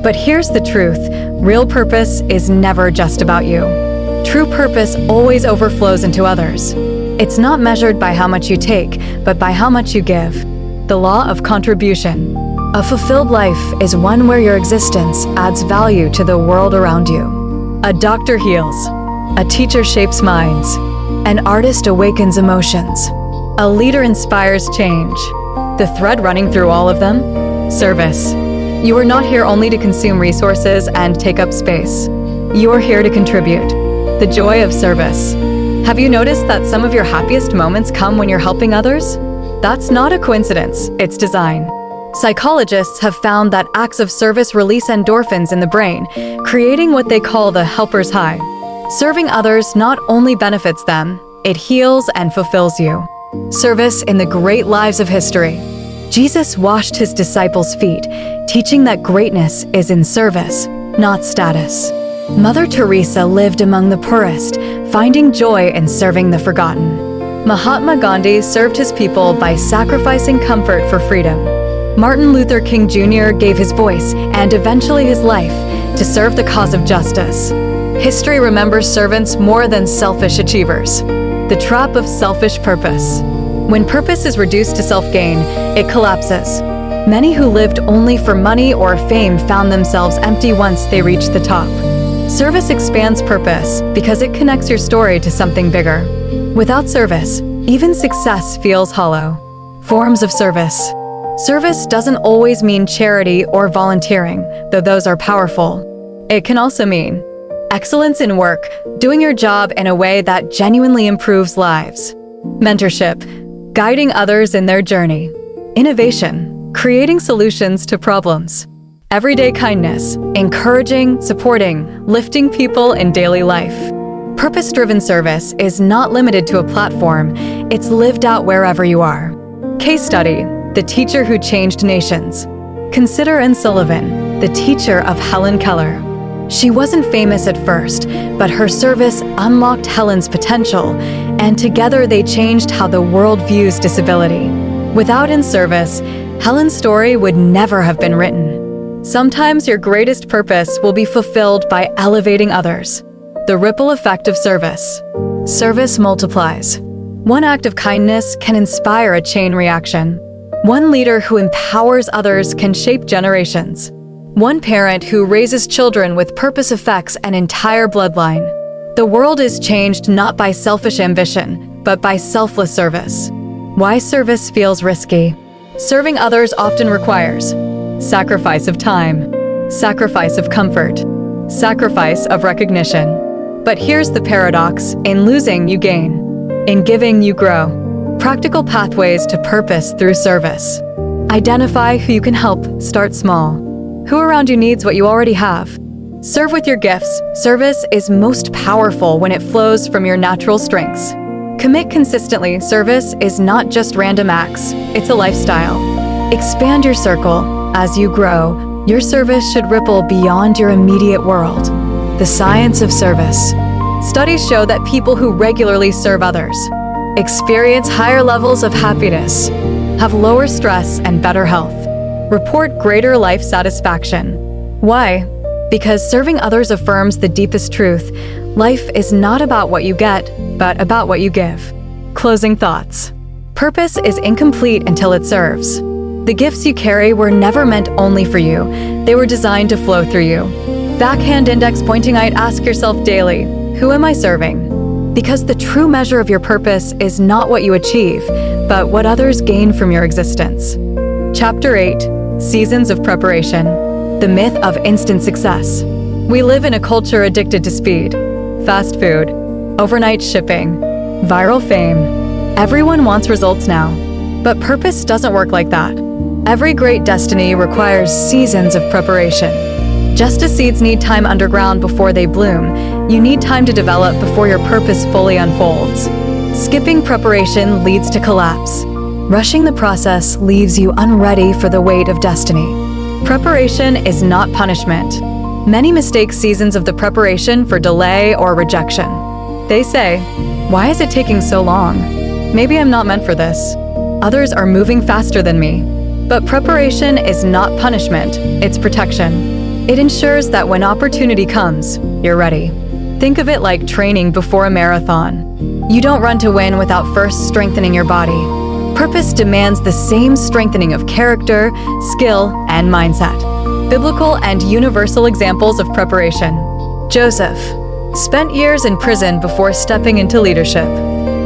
But here's the truth. Real purpose is never just about you. True purpose always overflows into others. It's not measured by how much you take, but by how much you give. The law of contribution. A fulfilled life is one where your existence adds value to the world around you. A doctor heals. A teacher shapes minds. An artist awakens emotions. A leader inspires change. The thread running through all of them? Service. You are not here only to consume resources and take up space. You are here to contribute. The joy of service. Have you noticed that some of your happiest moments come when you're helping others? That's not a coincidence, it's design. Psychologists have found that acts of service release endorphins in the brain, creating what they call the helper's high. Serving others not only benefits them, it heals and fulfills you. Service in the great lives of history. Jesus washed his disciples' feet, teaching that greatness is in service, not status. Mother Teresa lived among the poorest, finding joy in serving the forgotten. Mahatma Gandhi served his people by sacrificing comfort for freedom. Martin Luther King Jr. gave his voice, and eventually his life, to serve the cause of justice. History remembers servants more than selfish achievers. The trap of selfish purpose. When purpose is reduced to self-gain, it collapses. Many who lived only for money or fame found themselves empty once they reached the top. Service expands purpose because it connects your story to something bigger. Without service, even success feels hollow. Forms of service. Service doesn't always mean charity or volunteering, though those are powerful. It can also mean excellence in work, doing your job in a way that genuinely improves lives. Mentorship, guiding others in their journey. Innovation, creating solutions to problems. Everyday kindness, encouraging, supporting, lifting people in daily life. Purpose-driven service is not limited to a platform, it's lived out wherever you are. Case study, the teacher who changed nations. Consider Anne Sullivan, the teacher of Helen Keller. She wasn't famous at first, but her service unlocked Helen's potential, and together they changed how the world views disability. Without Anne's service, Helen's story would never have been written. Sometimes your greatest purpose will be fulfilled by elevating others. The ripple effect of service. Service multiplies. One act of kindness can inspire a chain reaction. One leader who empowers others can shape generations. One parent who raises children with purpose affects an entire bloodline. The world is changed not by selfish ambition, but by selfless service. Why service feels risky? Serving others often requires sacrifice of time, sacrifice of comfort, sacrifice of recognition. But here's the paradox: in losing, you gain. In giving, you grow. Practical pathways to purpose through service. Identify who you can help. Start small. Who around you needs what you already have? Serve with your gifts. Service is most powerful when it flows from your natural strengths. Commit consistently. Service is not just random acts, it's a lifestyle. Expand your circle. As you grow, your service should ripple beyond your immediate world. The science of service. Studies show that people who regularly serve others experience higher levels of happiness, have lower stress and better health, report greater life satisfaction. Why? Because serving others affirms the deepest truth: life is not about what you get, but about what you give. Closing thoughts. Purpose is incomplete until it serves. The gifts you carry were never meant only for you. They were designed to flow through you. Backhand index pointing out, ask yourself daily, who am I serving? Because the true measure of your purpose is not what you achieve, but what others gain from your existence. Chapter 8, Seasons of Preparation. The myth of instant success. We live in a culture addicted to speed. Fast food, overnight shipping, viral fame. Everyone wants results now. But purpose doesn't work like that. Every great destiny requires seasons of preparation. Just as seeds need time underground before they bloom, you need time to develop before your purpose fully unfolds. Skipping preparation leads to collapse. Rushing the process leaves you unready for the weight of destiny. Preparation is not punishment. Many mistake seasons of the preparation for delay or rejection. They say, why is it taking so long? Maybe I'm not meant for this. Others are moving faster than me. But preparation is not punishment, it's protection. It ensures that when opportunity comes, you're ready. Think of it like training before a marathon. You don't run to win without first strengthening your body. Purpose demands the same strengthening of character, skill, and mindset. Biblical and universal examples of preparation. Joseph spent years in prison before stepping into leadership.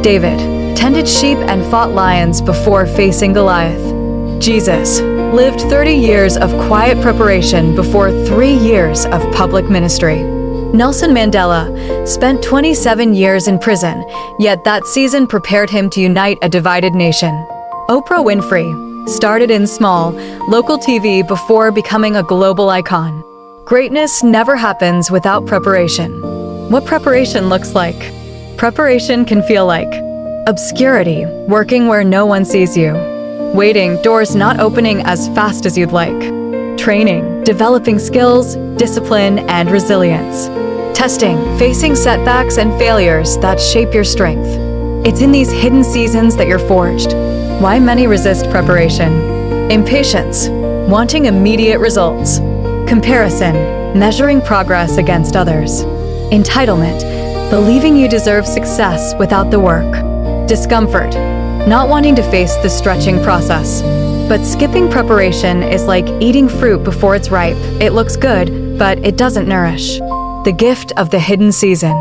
David tended sheep and fought lions before facing Goliath. Jesus lived 30 years of quiet preparation before 3 years of public ministry. Nelson Mandela spent 27 years in prison, yet that season prepared him to unite a divided nation. Oprah Winfrey started in small, local TV before becoming a global icon. Greatness never happens without preparation. What preparation looks like? Preparation can feel like obscurity, working where no one sees you. Waiting, doors not opening as fast as you'd like. Training, developing skills, discipline, and resilience. Testing, facing setbacks and failures that shape your strength. It's in these hidden seasons that you're forged. Why many resist preparation? Impatience, wanting immediate results. Comparison, measuring progress against others. Entitlement, believing you deserve success without the work. Discomfort, not wanting to face the stretching process. But skipping preparation is like eating fruit before it's ripe. It looks good, but it doesn't nourish. The gift of the hidden season.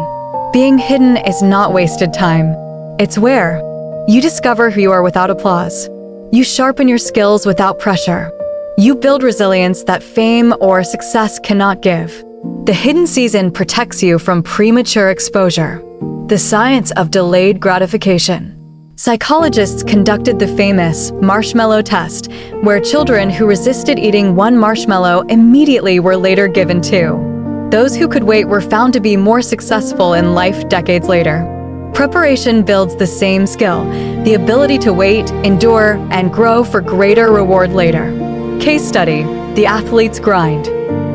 Being hidden is not wasted time. It's where you discover who you are without applause. You sharpen your skills without pressure. You build resilience that fame or success cannot give. The hidden season protects you from premature exposure. The science of delayed gratification. Psychologists conducted the famous marshmallow test, where children who resisted eating one marshmallow immediately were later given two. Those who could wait were found to be more successful in life decades later. Preparation builds the same skill, the ability to wait, endure, and grow for greater reward later. Case study: the athlete's grind.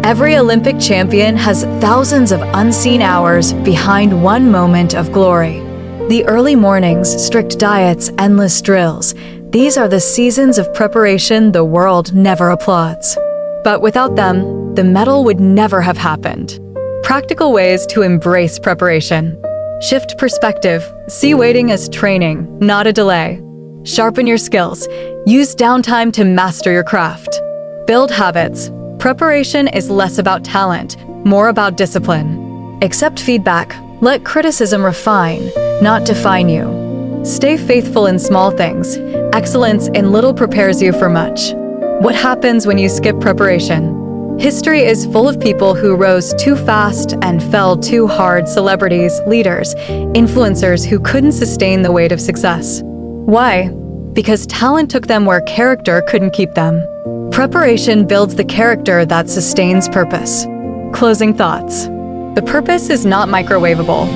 Every Olympic champion has thousands of unseen hours behind one moment of glory. The early mornings, strict diets, endless drills. These are the seasons of preparation the world never applauds. But without them, the medal would never have happened. Practical ways to embrace preparation. Shift perspective. See waiting as training, not a delay. Sharpen your skills. Use downtime to master your craft. Build habits. Preparation is less about talent, more about discipline. Accept feedback. Let criticism refine, not define you. Stay faithful in small things. Excellence in little prepares you for much. What happens when you skip preparation? History is full of people who rose too fast and fell too hard: celebrities, leaders, influencers who couldn't sustain the weight of success. Why? Because talent took them where character couldn't keep them. Preparation builds the character that sustains purpose. Closing thoughts. The purpose is not microwavable.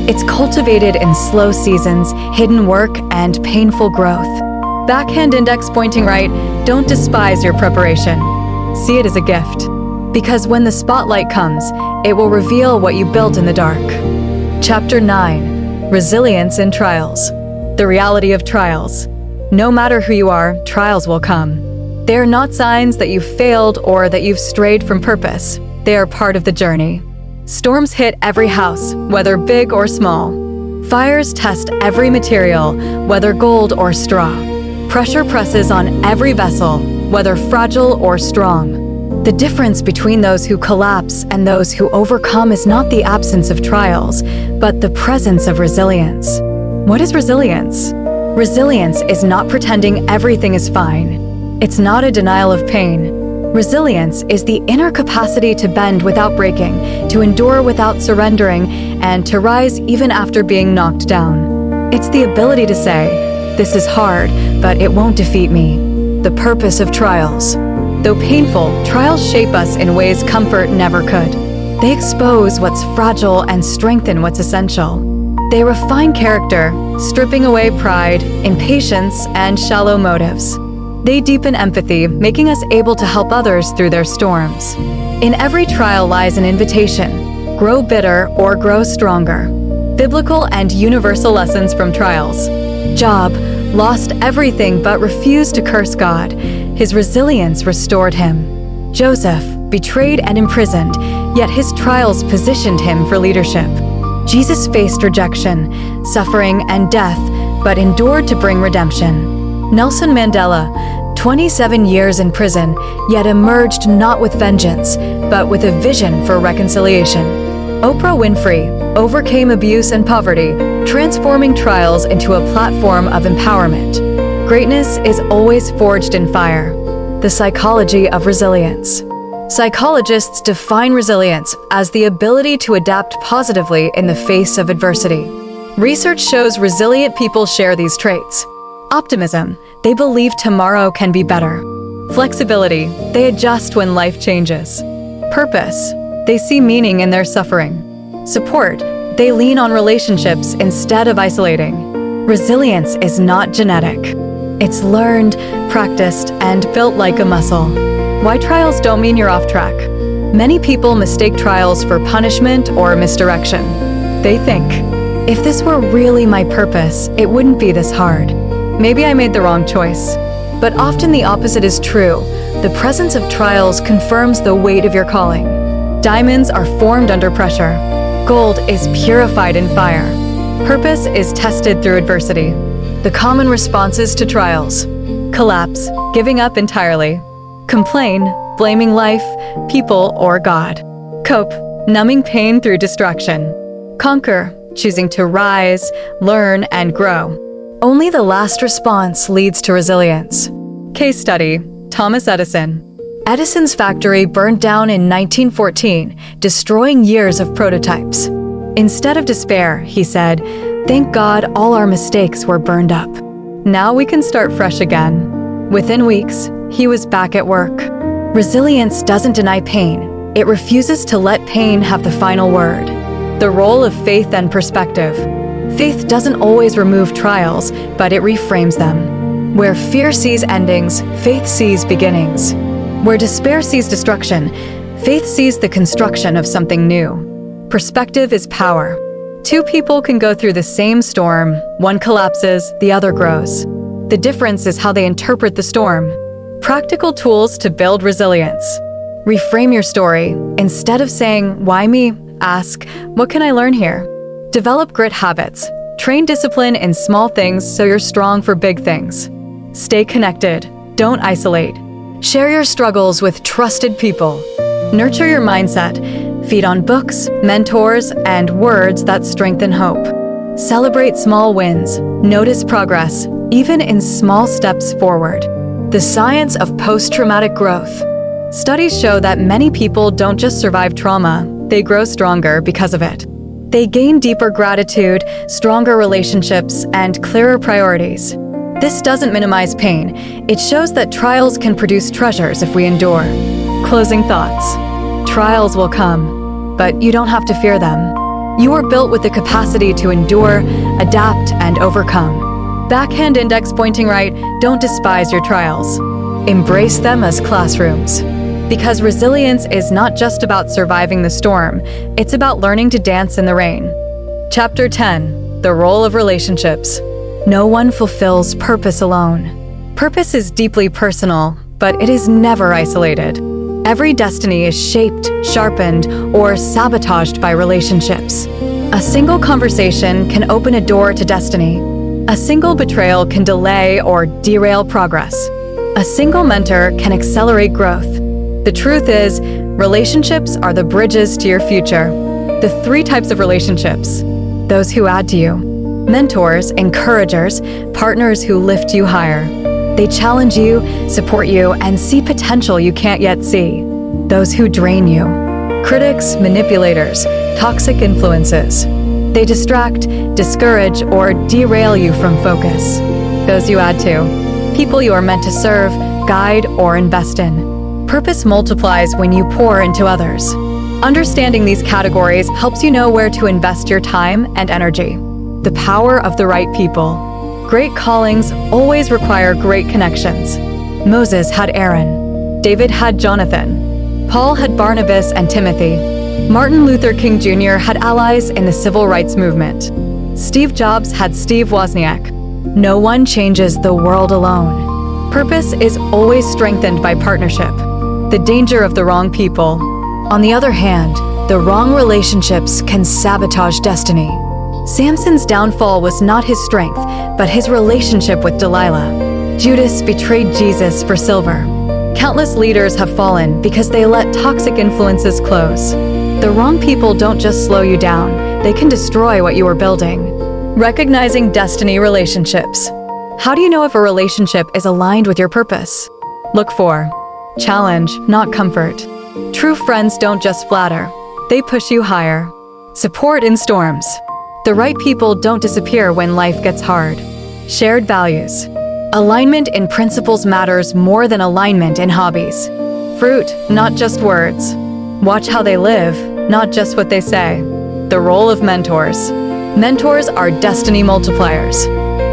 It's cultivated in slow seasons, hidden work, and painful growth. Backhand index pointing right, don't despise your preparation. See it as a gift. Because when the spotlight comes, it will reveal what you built in the dark. Chapter 9. Resilience in Trials. The reality of trials. No matter who you are, trials will come. They are not signs that you've failed or that you've strayed from purpose. They are part of the journey. Storms hit every house, whether big or small. Fires test every material, whether gold or straw. Pressure presses on every vessel, whether fragile or strong. The difference between those who collapse and those who overcome is not the absence of trials, but the presence of resilience. What is resilience? Resilience is not pretending everything is fine. It's not a denial of pain. Resilience is the inner capacity to bend without breaking, to endure without surrendering, and to rise even after being knocked down. It's the ability to say, "This is hard, but it won't defeat me." The purpose of trials. Though painful, trials shape us in ways comfort never could. They expose what's fragile and strengthen what's essential. They refine character, stripping away pride, impatience, and shallow motives. They deepen empathy, making us able to help others through their storms. In every trial lies an invitation: grow bitter or grow stronger. Biblical and universal lessons from trials. Job lost everything but refused to curse God. His resilience restored him. Joseph, betrayed and imprisoned, yet his trials positioned him for leadership. Jesus faced rejection, suffering, and death, but endured to bring redemption. Nelson Mandela, 27 years in prison, yet emerged not with vengeance, but with a vision for reconciliation. Oprah Winfrey overcame abuse and poverty, transforming trials into a platform of empowerment. Greatness is always forged in fire. The psychology of resilience. Psychologists define resilience as the ability to adapt positively in the face of adversity. Research shows resilient people share these traits. Optimism, they believe tomorrow can be better. Flexibility, they adjust when life changes. Purpose, they see meaning in their suffering. Support, they lean on relationships instead of isolating. Resilience is not genetic. It's learned, practiced, and built like a muscle. Why trials don't mean you're off track. Many people mistake trials for punishment or misdirection. They think, if this were really my purpose, it wouldn't be this hard. Maybe I made the wrong choice. But often the opposite is true. The presence of trials confirms the weight of your calling. Diamonds are formed under pressure. Gold is purified in fire. Purpose is tested through adversity. The common responses to trials: collapse, giving up entirely. Complain, blaming life, people, or God. Cope, numbing pain through distraction. Conquer, choosing to rise, learn, and grow. Only the last response leads to resilience. Case study: Thomas Edison. Edison's factory burned down in 1914, destroying years of prototypes. Instead of despair, he said, "Thank God all our mistakes were burned up. Now we can start fresh again." Within weeks, he was back at work. Resilience doesn't deny pain. It refuses to let pain have the final word. The role of faith and perspective. Faith doesn't always remove trials, but it reframes them. Where fear sees endings, faith sees beginnings. Where despair sees destruction, faith sees the construction of something new. Perspective is power. Two people can go through the same storm. One collapses, the other grows. The difference is how they interpret the storm. Practical tools to build resilience. Reframe your story. Instead of saying, "Why me?" ask, "What can I learn here?" Develop grit habits. Train discipline in small things so you're strong for big things. Stay connected. Don't isolate. Share your struggles with trusted people. Nurture your mindset. Feed on books, mentors, and words that strengthen hope. Celebrate small wins. Notice progress, even in small steps forward. The science of post-traumatic growth. Studies show that many people don't just survive trauma, they grow stronger because of it. They gain deeper gratitude, stronger relationships, and clearer priorities. This doesn't minimize pain. It shows that trials can produce treasures if we endure. Closing thoughts. Trials will come, but you don't have to fear them. You are built with the capacity to endure, adapt, and overcome. Backhand index pointing right, don't despise your trials. Embrace them as classrooms. Because resilience is not just about surviving the storm, it's about learning to dance in the rain. Chapter 10. The Role of Relationships. No one fulfills purpose alone. Purpose is deeply personal, but it is never isolated. Every destiny is shaped, sharpened, or sabotaged by relationships. A single conversation can open a door to destiny. A single betrayal can delay or derail progress. A single mentor can accelerate growth. The truth is, relationships are the bridges to your future. The 3 types of relationships. Those who add to you. Mentors, encouragers, partners who lift you higher. They challenge you, support you, and see potential you can't yet see. Those who drain you. Critics, manipulators, toxic influences. They distract, discourage, or derail you from focus. Those you add to. People you are meant to serve, guide, or invest in. Purpose multiplies when you pour into others. Understanding these categories helps you know where to invest your time and energy. The power of the right people. Great callings always require great connections. Moses had Aaron. David had Jonathan. Paul had Barnabas and Timothy. Martin Luther King Jr. had allies in the civil rights movement. Steve Jobs had Steve Wozniak. No one changes the world alone. Purpose is always strengthened by partnership. The danger of the wrong people. On the other hand, the wrong relationships can sabotage destiny. Samson's downfall was not his strength, but his relationship with Delilah. Judas betrayed Jesus for silver. Countless leaders have fallen because they let toxic influences close. The wrong people don't just slow you down, they can destroy what you are building. Recognizing destiny relationships. How do you know if a relationship is aligned with your purpose? Look for challenge, not comfort. True friends don't just flatter, they push you higher. Support in storms. The right people don't disappear when life gets hard. Shared values. Alignment in principles matters more than alignment in hobbies. Fruit, not just words. Watch how they live, not just what they say. The role of mentors. Mentors are destiny multipliers.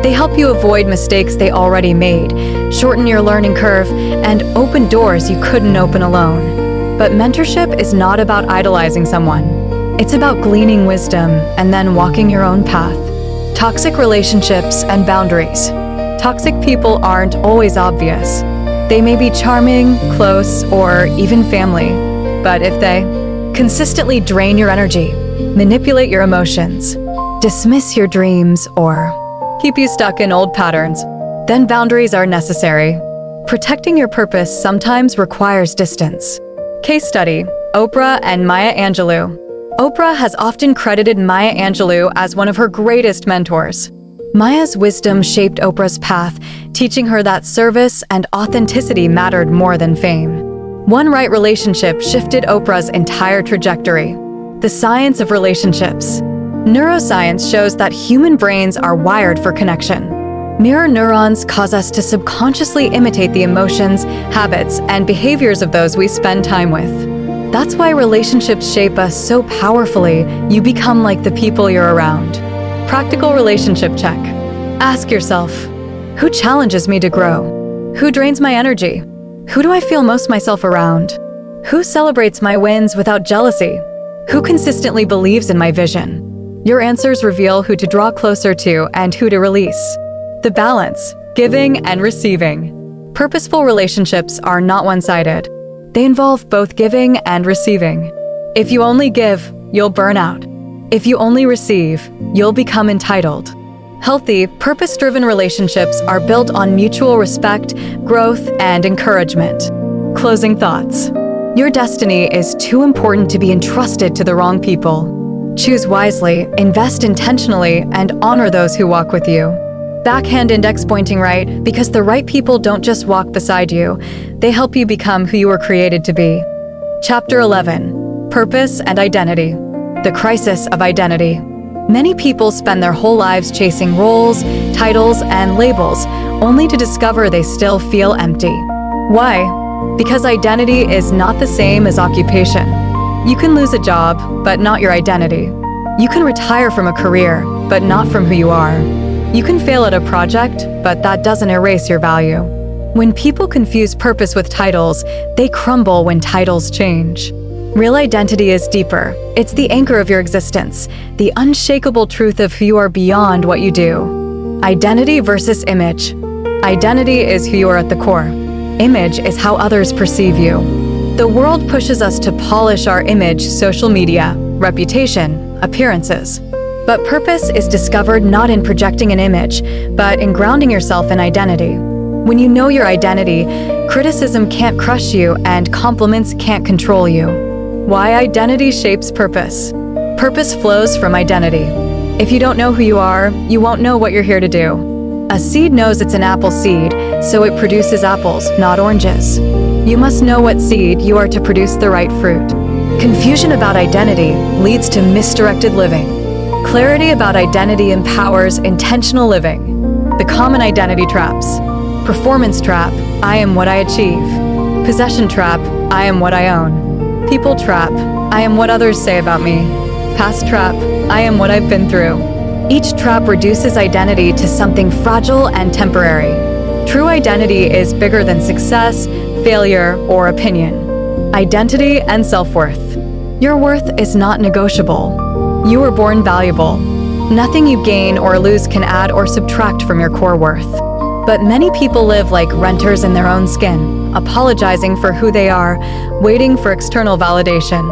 They help you avoid mistakes they already made, shorten your learning curve, and open doors you couldn't open alone. But mentorship is not about idolizing someone. It's about gleaning wisdom and then walking your own path. Toxic relationships and boundaries. Toxic people aren't always obvious. They may be charming, close, or even family. But if they consistently drain your energy, manipulate your emotions, dismiss your dreams, or keep you stuck in old patterns, then boundaries are necessary. Protecting your purpose sometimes requires distance. Case study: Oprah and Maya Angelou. Oprah has often credited Maya Angelou as one of her greatest mentors. Maya's wisdom shaped Oprah's path, teaching her that service and authenticity mattered more than fame. One right relationship shifted Oprah's entire trajectory. The science of relationships. Neuroscience shows that human brains are wired for connection. Mirror neurons cause us to subconsciously imitate the emotions, habits, and behaviors of those we spend time with. That's why relationships shape us so powerfully, you become like the people you're around. Practical relationship check. Ask yourself, who challenges me to grow? Who drains my energy? Who do I feel most myself around? Who celebrates my wins without jealousy? Who consistently believes in my vision? Your answers reveal who to draw closer to and who to release. The balance, giving and receiving. Purposeful relationships are not one-sided. They involve both giving and receiving. If you only give, you'll burn out. If you only receive, you'll become entitled. Healthy, purpose-driven relationships are built on mutual respect, growth, and encouragement. Closing thoughts. Your destiny is too important to be entrusted to the wrong people. Choose wisely, invest intentionally, and honor those who walk with you. Backhand index pointing right, because the right people don't just walk beside you, they help you become who you were created to be. Chapter 11. Purpose and Identity. The Crisis of Identity. Many people spend their whole lives chasing roles, titles, and labels, only to discover they still feel empty. Why? Because identity is not the same as occupation. You can lose a job, but not your identity. You can retire from a career, but not from who you are. You can fail at a project, but that doesn't erase your value. When people confuse purpose with titles, they crumble when titles change. Real identity is deeper. It's the anchor of your existence, the unshakable truth of who you are beyond what you do. Identity versus image. Identity is who you are at the core. Image is how others perceive you. The world pushes us to polish our image, social media, reputation, appearances. But purpose is discovered not in projecting an image, but in grounding yourself in identity. When you know your identity, criticism can't crush you and compliments can't control you. Why identity shapes purpose. Purpose flows from identity. If you don't know who you are, you won't know what you're here to do. A seed knows it's an apple seed, so it produces apples, not oranges. You must know what seed you are to produce the right fruit. Confusion about identity leads to misdirected living. Clarity about identity empowers intentional living. The common identity traps. Performance trap, I am what I achieve. Possession trap, I am what I own. People trap, I am what others say about me. Past trap, I am what I've been through. Each trap reduces identity to something fragile and temporary. True identity is bigger than success, failure, or opinion. Identity and self-worth. Your worth is not negotiable. You were born valuable. Nothing you gain or lose can add or subtract from your core worth. But many people live like renters in their own skin, apologizing for who they are, waiting for external validation.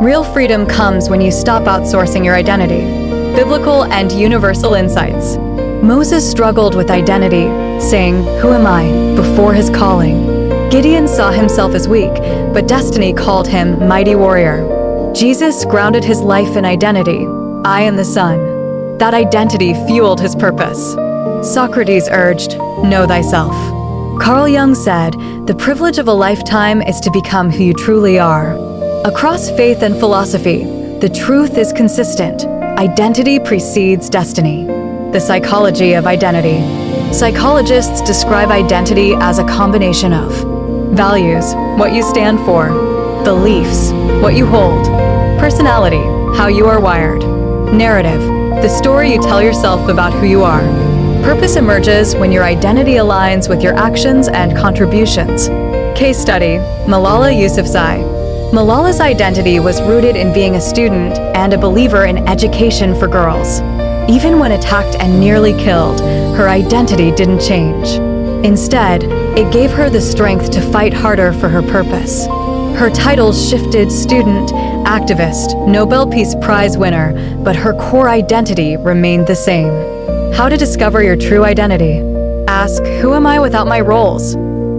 Real freedom comes when you stop outsourcing your identity. Biblical and universal insights. Moses struggled with identity, saying, "Who am I?" before his calling. Gideon saw himself as weak, but destiny called him mighty warrior. Jesus grounded his life in identity. I am the Son. That identity fueled his purpose. Socrates urged, know thyself. Carl Jung said, the privilege of a lifetime is to become who you truly are. Across faith and philosophy, the truth is consistent. Identity precedes destiny. The psychology of identity. Psychologists describe identity as a combination of values, what you stand for, beliefs, what you hold, personality, how you are wired, narrative, the story you tell yourself about who you are. Purpose emerges when your identity aligns with your actions and contributions. Case study, Malala Yousafzai. Malala's identity was rooted in being a student and a believer in education for girls. Even when attacked and nearly killed, her identity didn't change. Instead, it gave her the strength to fight harder for her purpose. Her titles shifted: student, activist, Nobel Peace Prize winner, but her core identity remained the same. How to discover your true identity? Ask, who am I without my roles?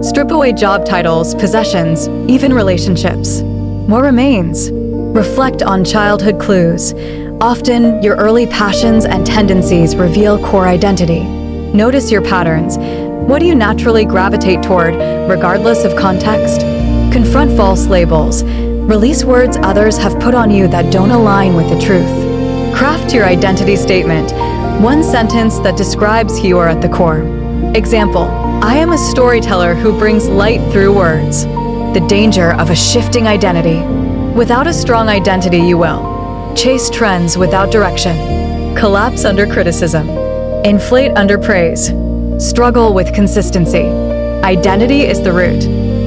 Strip away job titles, possessions, even relationships. What remains? Reflect on childhood clues. Often, your early passions and tendencies reveal core identity. Notice your patterns. What do you naturally gravitate toward, regardless of context? Confront false labels. Release words others have put on you that don't align with the truth. Craft your identity statement. One sentence that describes who you are at the core. Example, I am a storyteller who brings light through words. The danger of a shifting identity. Without a strong identity, you will chase trends without direction, collapse under criticism, inflate under praise, struggle with consistency. Identity is the root.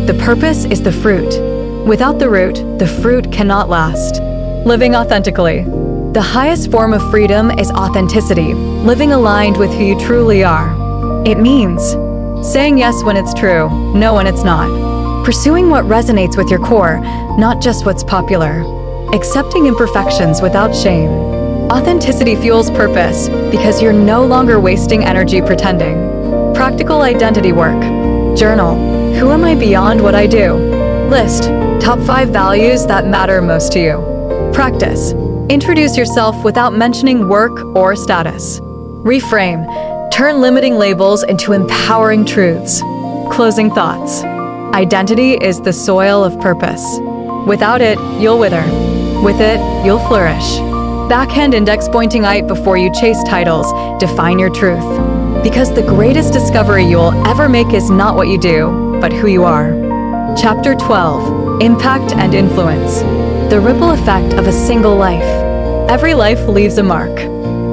The purpose is the fruit. Without the root, the fruit cannot last. Living authentically. The highest form of freedom is authenticity, living aligned with who you truly are. It means saying yes when it's true, no when it's not. Pursuing what resonates with your core, not just what's popular. Accepting imperfections without shame. Authenticity fuels purpose because you're no longer wasting energy pretending. Practical identity work. Journal. Who am I beyond what I do? List Top 5 values that matter most to you. Practice. Introduce yourself without mentioning work or status. Reframe. Turn limiting labels into empowering truths. Closing thoughts. Identity is the soil of purpose. Without it, you'll wither. With it, you'll flourish. Backhand index pointing out before you chase titles. Define your truth. Because the greatest discovery you will ever make is not what you do, but who you are. Chapter 12. Impact and Influence. The ripple effect of a single life. Every life leaves a mark.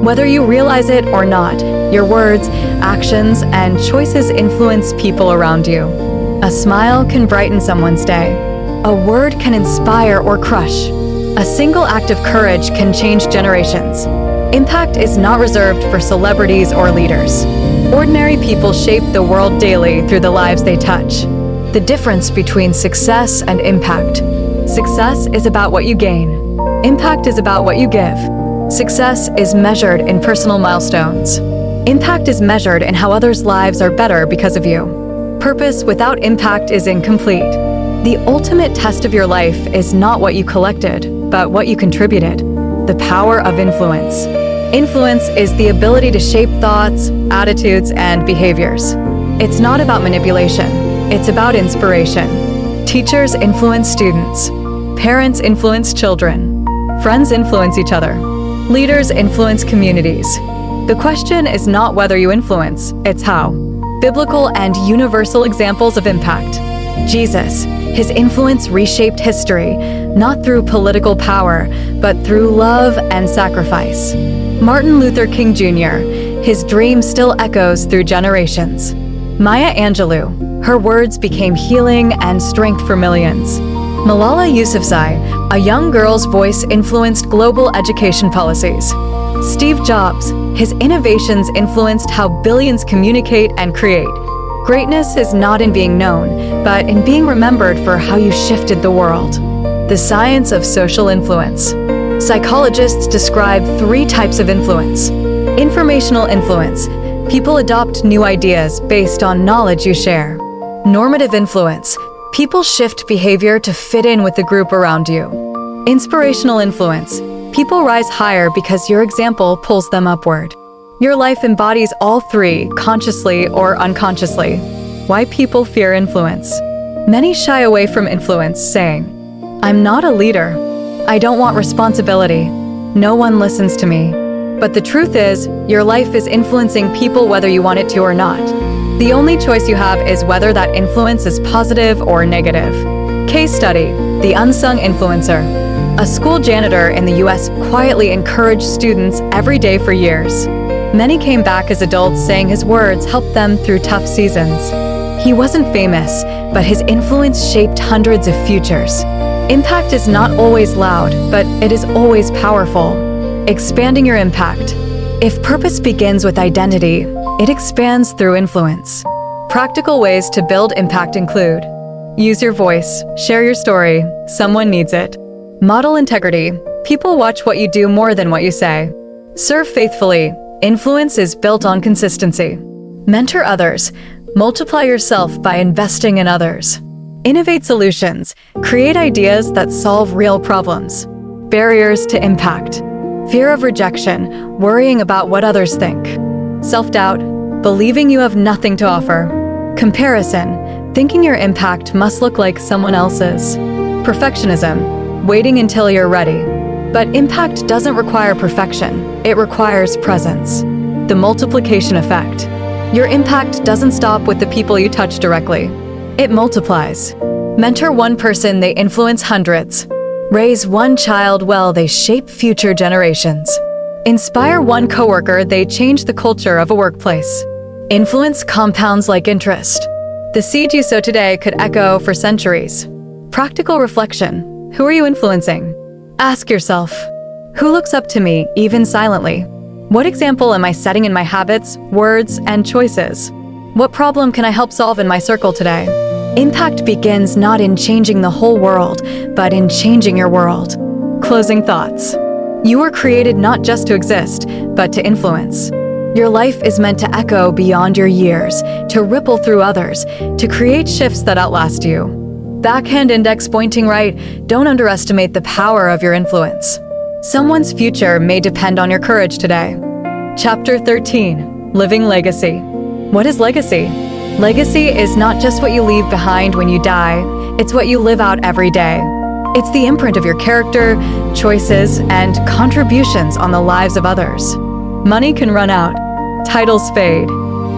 Whether you realize it or not, your words, actions, and choices influence people around you. A smile can brighten someone's day. A word can inspire or crush. A single act of courage can change generations. Impact is not reserved for celebrities or leaders. Ordinary people shape the world daily through the lives they touch. The difference between success and impact. Success is about what you gain. Impact is about what you give. Success is measured in personal milestones. Impact is measured in how others' lives are better because of you. Purpose without impact is incomplete. The ultimate test of your life is not what you collected, but what you contributed. The power of influence. Influence is the ability to shape thoughts, attitudes, and behaviors. It's not about manipulation. It's about inspiration. Teachers influence students. Parents influence children. Friends influence each other. Leaders influence communities. The question is not whether you influence, it's how. Biblical and universal examples of impact. Jesus, his influence reshaped history, not through political power, but through love and sacrifice. Martin Luther King Jr., his dream still echoes through generations. Maya Angelou, her words became healing and strength for millions. Malala Yousafzai, a young girl's voice influenced global education policies. Steve Jobs, his innovations influenced how billions communicate and create. Greatness is not in being known, but in being remembered for how you shifted the world. The science of social influence. Psychologists describe 3 types of influence. Informational influence. People adopt new ideas based on knowledge you share. Normative influence. People shift behavior to fit in with the group around you. Inspirational influence. People rise higher because your example pulls them upward. Your life embodies all 3, consciously or unconsciously. Why people fear influence. Many shy away from influence, saying, "I'm not a leader. I don't want responsibility. No one listens to me." But the truth is, your life is influencing people whether you want it to or not. The only choice you have is whether that influence is positive or negative. Case study, the unsung influencer. A school janitor in the US quietly encouraged students every day for years. Many came back as adults saying his words helped them through tough seasons. He wasn't famous, but his influence shaped hundreds of futures. Impact is not always loud, but it is always powerful. Expanding your impact. If purpose begins with identity, it expands through influence. Practical ways to build impact include: use your voice, share your story, someone needs it. Model integrity. People watch what you do more than what you say. Serve faithfully. Influence is built on consistency. Mentor others. Multiply yourself by investing in others. Innovate solutions. Create ideas that solve real problems. Barriers to impact. Fear of rejection. Worrying about what others think. Self-doubt. Believing you have nothing to offer. Comparison. Thinking your impact must look like someone else's. Perfectionism. Waiting until you're ready. But impact doesn't require perfection. It requires presence. The multiplication effect. Your impact doesn't stop with the people you touch directly. It multiplies. Mentor one person, they influence hundreds. Raise one child well, they shape future generations. Inspire one coworker, they change the culture of a workplace. Influence compounds like interest. The seed you sow today could echo for centuries. Practical reflection. Who are you influencing? Ask yourself, who looks up to me, even silently? What example am I setting in my habits, words, and choices? What problem can I help solve in my circle today? Impact begins not in changing the whole world, but in changing your world. Closing thoughts. You were created not just to exist, but to influence. Your life is meant to echo beyond your years, to ripple through others, to create shifts that outlast you. Backhand index pointing right, don't underestimate the power of your influence. Someone's future may depend on your courage today. Chapter 13. Living Legacy. What is legacy? Legacy is not just what you leave behind when you die, it's what you live out every day. It's the imprint of your character, choices, and contributions on the lives of others. Money can run out, titles fade,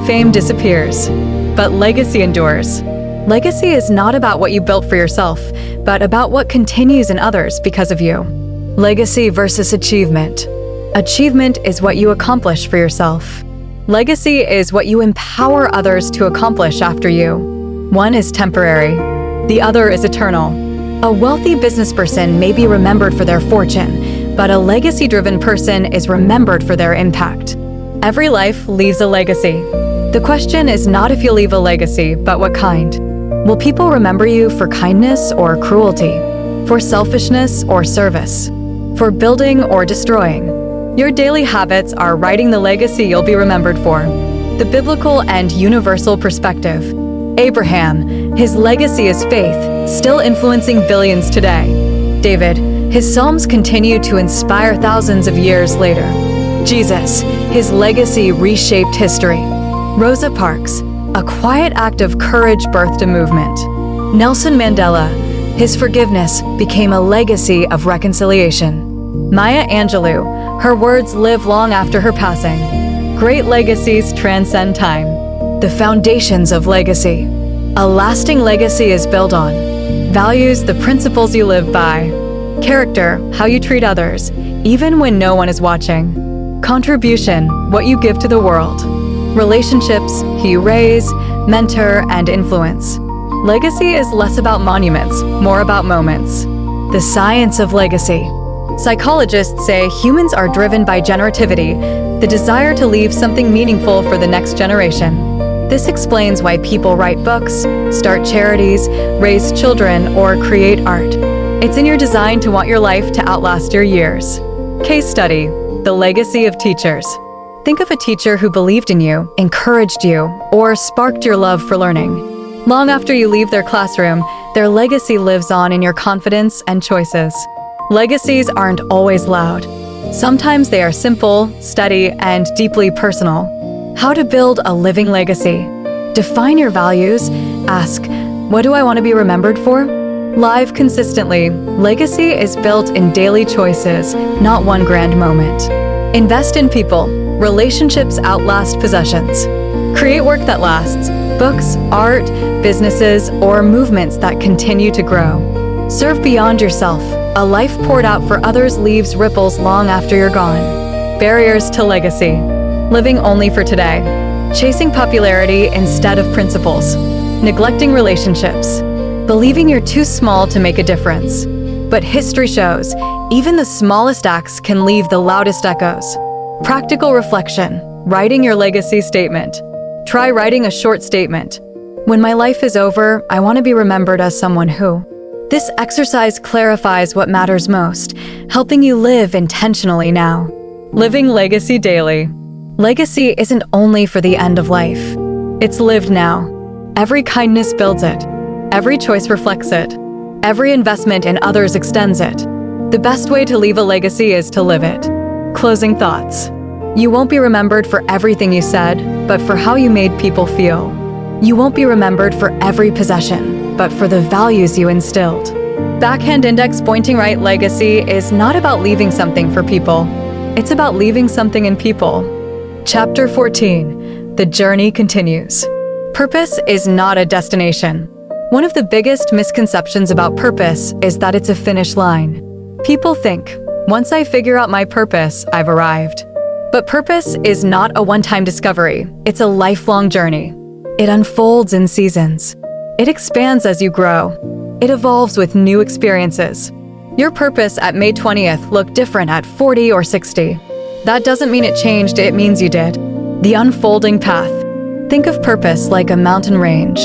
fame disappears, but legacy endures. Legacy is not about what you built for yourself, but about what continues in others because of you. Legacy versus achievement. Achievement is what you accomplish for yourself. Legacy is what you empower others to accomplish after you. One is temporary, the other is eternal. A wealthy businessperson may be remembered for their fortune, but a legacy-driven person is remembered for their impact. Every life leaves a legacy. The question is not if you leave a legacy, but what kind. Will people remember you for kindness or cruelty? For selfishness or service? For building or destroying? Your daily habits are writing the legacy you'll be remembered for. The biblical and universal perspective. Abraham, his legacy is faith, still influencing billions today. David, his psalms continue to inspire thousands of years later. Jesus, his legacy reshaped history. Rosa Parks, a quiet act of courage birthed a movement. Nelson Mandela, his forgiveness became a legacy of reconciliation. Maya Angelou, her words live long after her passing. Great legacies transcend time. The foundations of legacy. A lasting legacy is built on values, the principles you live by. Character, how you treat others, even when no one is watching. Contribution, what you give to the world. Relationships, who you raise, mentor, and influence. Legacy is less about monuments, more about moments. The science of legacy. Psychologists say humans are driven by generativity, the desire to leave something meaningful for the next generation. This explains why people write books, start charities, raise children, or create art. It's in your design to want your life to outlast your years. Case study: the legacy of teachers. Think of a teacher who believed in you, encouraged you, or sparked your love for learning. Long after you leave their classroom, their legacy lives on in your confidence and choices. Legacies aren't always loud. Sometimes they are simple, steady, and deeply personal. How to build a living legacy. Define your values. Ask, what do I want to be remembered for? Live consistently. Legacy is built in daily choices, not one grand moment. Invest in people. Relationships outlast possessions. Create work that lasts. Books, art, businesses, or movements that continue to grow. Serve beyond yourself. A life poured out for others leaves ripples long after you're gone. Barriers to legacy. Living only for today. Chasing popularity instead of principles. Neglecting relationships. Believing you're too small to make a difference. But history shows, even the smallest acts can leave the loudest echoes. Practical reflection. Writing your legacy statement. Try writing a short statement. When my life is over, I want to be remembered as someone who. This exercise clarifies what matters most, helping you live intentionally now. Living legacy daily. Legacy isn't only for the end of life. It's lived now. Every kindness builds it. Every choice reflects it. Every investment in others extends it. The best way to leave a legacy is to live it. Closing thoughts. You won't be remembered for everything you said, but for how you made people feel. You won't be remembered for every possession, but for the values you instilled. Backhand index pointing right legacy is not about leaving something for people. It's about leaving something in people. Chapter 14. The journey continues. Purpose is not a destination. One of the biggest misconceptions about purpose is that it's a finish line. People think, once I figure out my purpose, I've arrived. But purpose is not a one-time discovery. It's a lifelong journey. It unfolds in seasons. It expands as you grow. It evolves with new experiences. Your purpose at May 20th looked different at 40 or 60. That doesn't mean it changed, it means you did. The unfolding path. Think of purpose like a mountain range.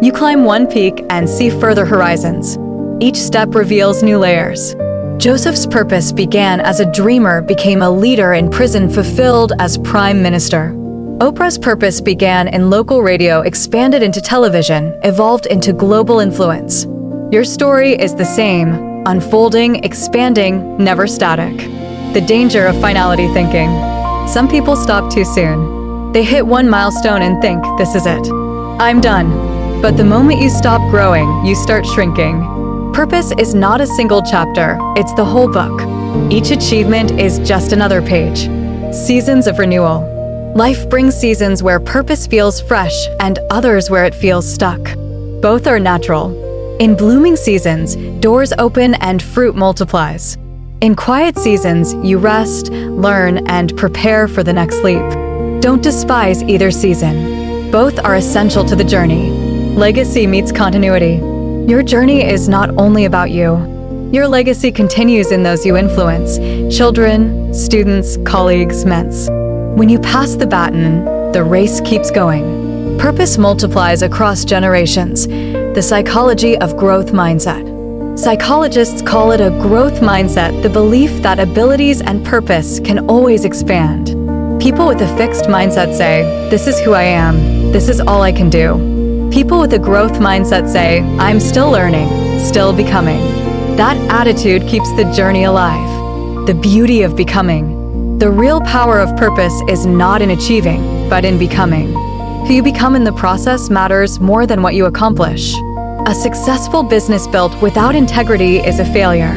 You climb one peak and see further horizons. Each step reveals new layers. Joseph's purpose began as a dreamer, became a leader in prison, fulfilled as prime minister. Oprah's purpose began in local radio, expanded into television, evolved into global influence. Your story is the same, unfolding, expanding, never static. The danger of finality thinking. Some people stop too soon. They hit one milestone and think, this is it. I'm done. But the moment you stop growing, you start shrinking. Purpose is not a single chapter, it's the whole book. Each achievement is just another page. Seasons of renewal. Life brings seasons where purpose feels fresh and others where it feels stuck. Both are natural. In blooming seasons, doors open and fruit multiplies. In quiet seasons, you rest, learn, and prepare for the next leap. Don't despise either season. Both are essential to the journey. Legacy meets continuity. Your journey is not only about you. Your legacy continues in those you influence: children, students, colleagues, mentor. When you pass the baton, the race keeps going. Purpose multiplies across generations. The psychology of growth mindset. Psychologists call it a growth mindset, the belief that abilities and purpose can always expand. People with a fixed mindset say, this is who I am, this is all I can do. People with a growth mindset say, I'm still learning, still becoming. That attitude keeps the journey alive. The beauty of becoming. The real power of purpose is not in achieving, but in becoming. Who you become in the process matters more than what you accomplish. A successful business built without integrity is a failure.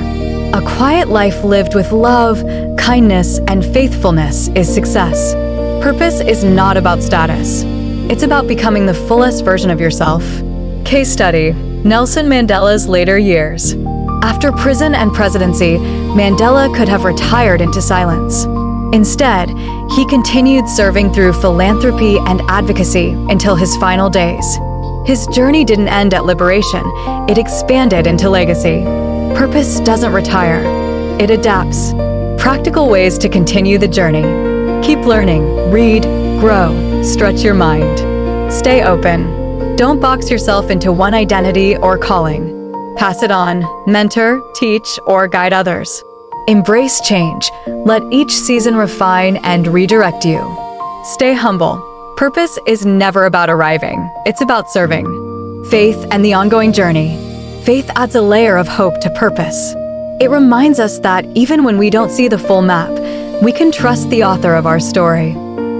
A quiet life lived with love, kindness, and faithfulness is success. Purpose is not about status. It's about becoming the fullest version of yourself. Case study: Nelson Mandela's later years. After prison and presidency, Mandela could have retired into silence. Instead, he continued serving through philanthropy and advocacy until his final days. His journey didn't end at liberation, it expanded into legacy. Purpose doesn't retire, it adapts. Practical ways to continue the journey. Keep learning, read, grow, stretch your mind. Stay open. Don't box yourself into one identity or calling. Pass it on, mentor, teach, or guide others. Embrace change. Let each season refine and redirect you. Stay humble. Purpose is never about arriving. It's about serving. Faith and the ongoing journey. Faith adds a layer of hope to purpose. It reminds us that even when we don't see the full map, we can trust the author of our story.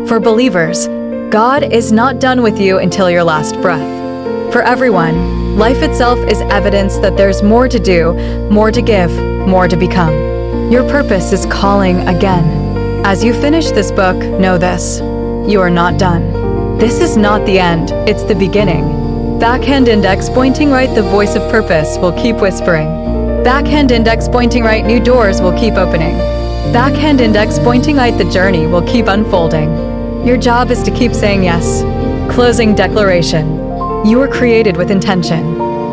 For believers, God is not done with you until your last breath. For everyone, life itself is evidence that there's more to do, more to give, more to become. Your purpose is calling again. As you finish this book, know this: you are not done. This is not the end, it's the beginning. Backhand index pointing right, the voice of purpose will keep whispering. Backhand index pointing right, new doors will keep opening. Backhand index pointing right, the journey will keep unfolding. Your job is to keep saying yes. Closing declaration. You were created with intention.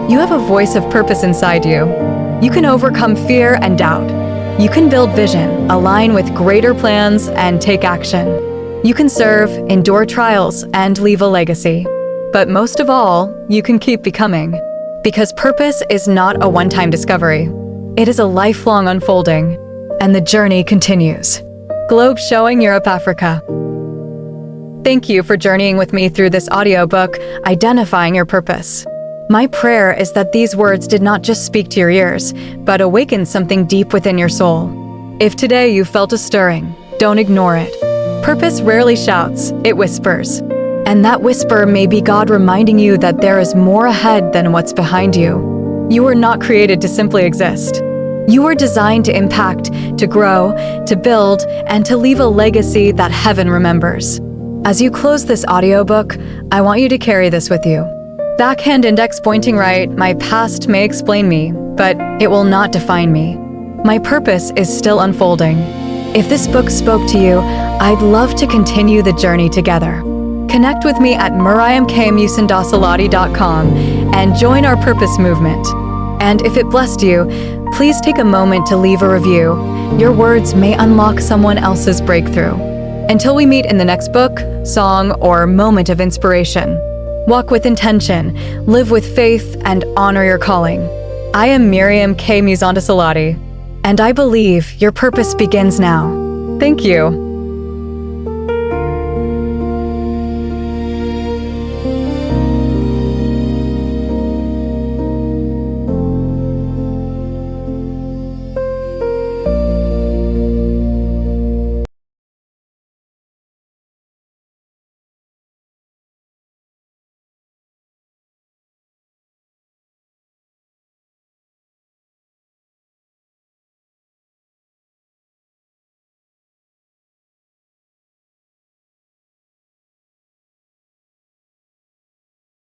You have a voice of purpose inside you. You can overcome fear and doubt. You can build vision, align with greater plans, and take action. You can serve, endure trials, and leave a legacy. But most of all, you can keep becoming. Because purpose is not a one-time discovery. It is a lifelong unfolding. And the journey continues. Globe showing Europe, Africa. Thank you for journeying with me through this audiobook, Identifying Your Purpose. My prayer is that these words did not just speak to your ears, but awaken something deep within your soul. If today you felt a stirring, don't ignore it. Purpose rarely shouts, it whispers. And that whisper may be God reminding you that there is more ahead than what's behind you. You were not created to simply exist. You were designed to impact, to grow, to build, and to leave a legacy that heaven remembers. As you close this audiobook, I want you to carry this with you. Backhand index pointing right, my past may explain me, but it will not define me. My purpose is still unfolding. If this book spoke to you, I'd love to continue the journey together. Connect with me at mirriamkmusonda-salati.com and join our purpose movement. And if it blessed you, please take a moment to leave a review. Your words may unlock someone else's breakthrough. Until we meet in the next book, song, or moment of inspiration, walk with intention, live with faith, and honor your calling. I am Mirriam K Musonda-Salati, and I believe your purpose begins now. Thank you.